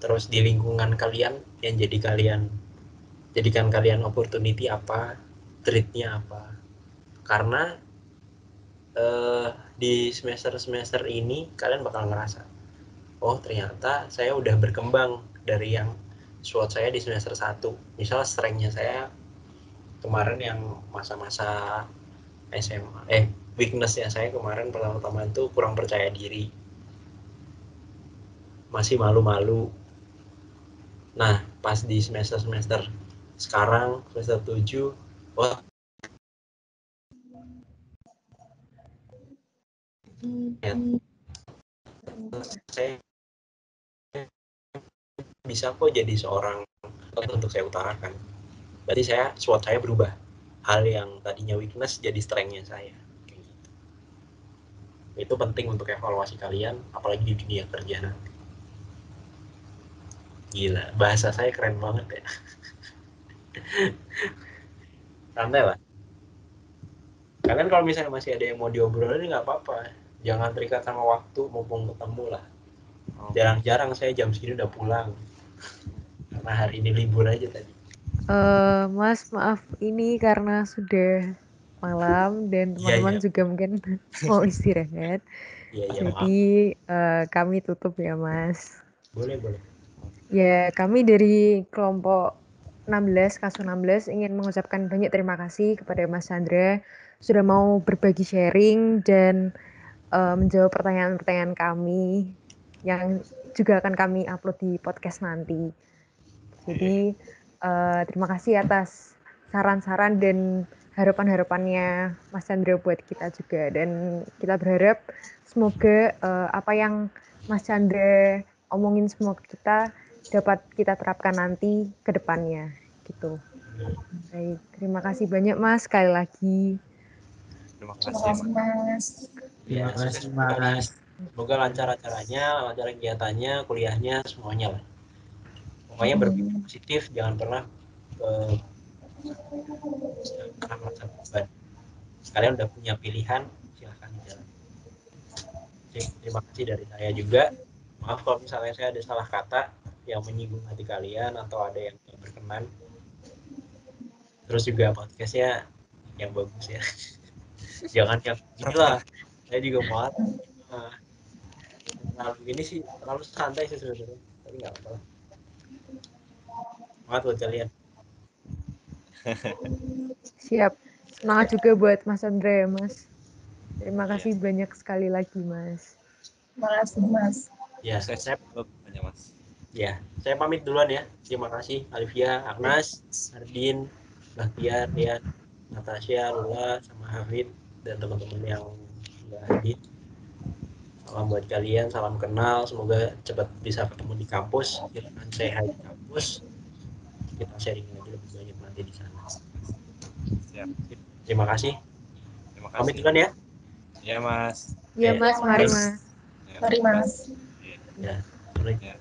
terus di lingkungan kalian yang jadikan kalian opportunity apa, threat-nya apa. Karena di semester ini kalian bakal ngerasa, oh ternyata saya udah berkembang dari yang SWOT saya di semester 1. Misal strength-nya saya kemarin yang masa-masa SMA, weakness-nya saya kemarin pertama-tama itu kurang percaya diri, masih malu-malu. Nah, pas di semester sekarang, semester 7, wah, saya bisa kok jadi seorang untuk saya utarakan. Berarti SWOT saya berubah. Hal yang tadinya weakness jadi strength-nya saya. Kayak gitu. Itu penting untuk evaluasi kalian, apalagi di dunia kerja nanti. Gila, bahasa saya keren banget ya. Santai lah. Kalian kalau misalnya masih ada yang mau diobrolin nggak apa-apa. Jangan terikat sama waktu, mumpung ketemu lah. Jarang-jarang saya jam segini udah pulang. Karena hari ini libur aja tadi. Mas, maaf ini karena sudah malam dan teman-teman juga mungkin mau istirahat. Iya, maaf. Jadi kami tutup ya, Mas. Boleh. Ya, kami dari kelompok 16, kasus 16 ingin mengucapkan banyak terima kasih kepada Mas Chandra sudah mau berbagi sharing dan menjawab pertanyaan-pertanyaan kami yang juga akan kami upload di podcast nanti. Jadi terima kasih atas saran-saran dan harapan-harapannya Mas Chandra buat kita juga, dan kita berharap semoga apa yang Mas Chandra omongin semua ke kita dapat kita terapkan nanti ke depannya gitu. Baik, terima kasih banyak Mas sekali lagi. Terima Terima kasih, kasih, Mas. Terima kasih, Mas. Semoga lancar acaranya, lancar kegiatannya, kuliahnya, semuanya lah. Pokoknya berpikir positif, jangan pernah merasa beban. Kalian udah punya pilihan, silahkan jalan. Terima kasih dari saya juga. Maaf kalau misalnya saya ada salah kata yang menyinggung hati kalian atau ada yang tidak berkenan. Terus juga podcastnya yang bagus ya. Jangan yang gila. Saya juga mau. Terlalu ini sih terlalu santai sih sebenarnya. Tapi nggak apa-apa. Semangat buat kalian. Siap. Semangat juga buat Mas Chandra ya, Mas. Terima kasih banyak sekali lagi, Mas. Terima kasih, Mas. Ya, saya banyak, Mas. Ya, saya pamit duluan ya. Terima kasih Alivia, Agnes, Ardin, Bahtiar, Rian, Natasha, Lula, sama Hafid dan teman-teman yang nggak hadir. Salam buat kalian, salam kenal. Semoga cepat bisa ketemu di kampus. Silakan say hi di kampus. Kita sharing lagi lebih banyak nanti di sana. Siap. Terima kasih. Terima Pamit kasih. duluan ya. Ya, Mas. Iya, Mas. Mari, Mas. Mari, Mas. Ya, boleh. Ya.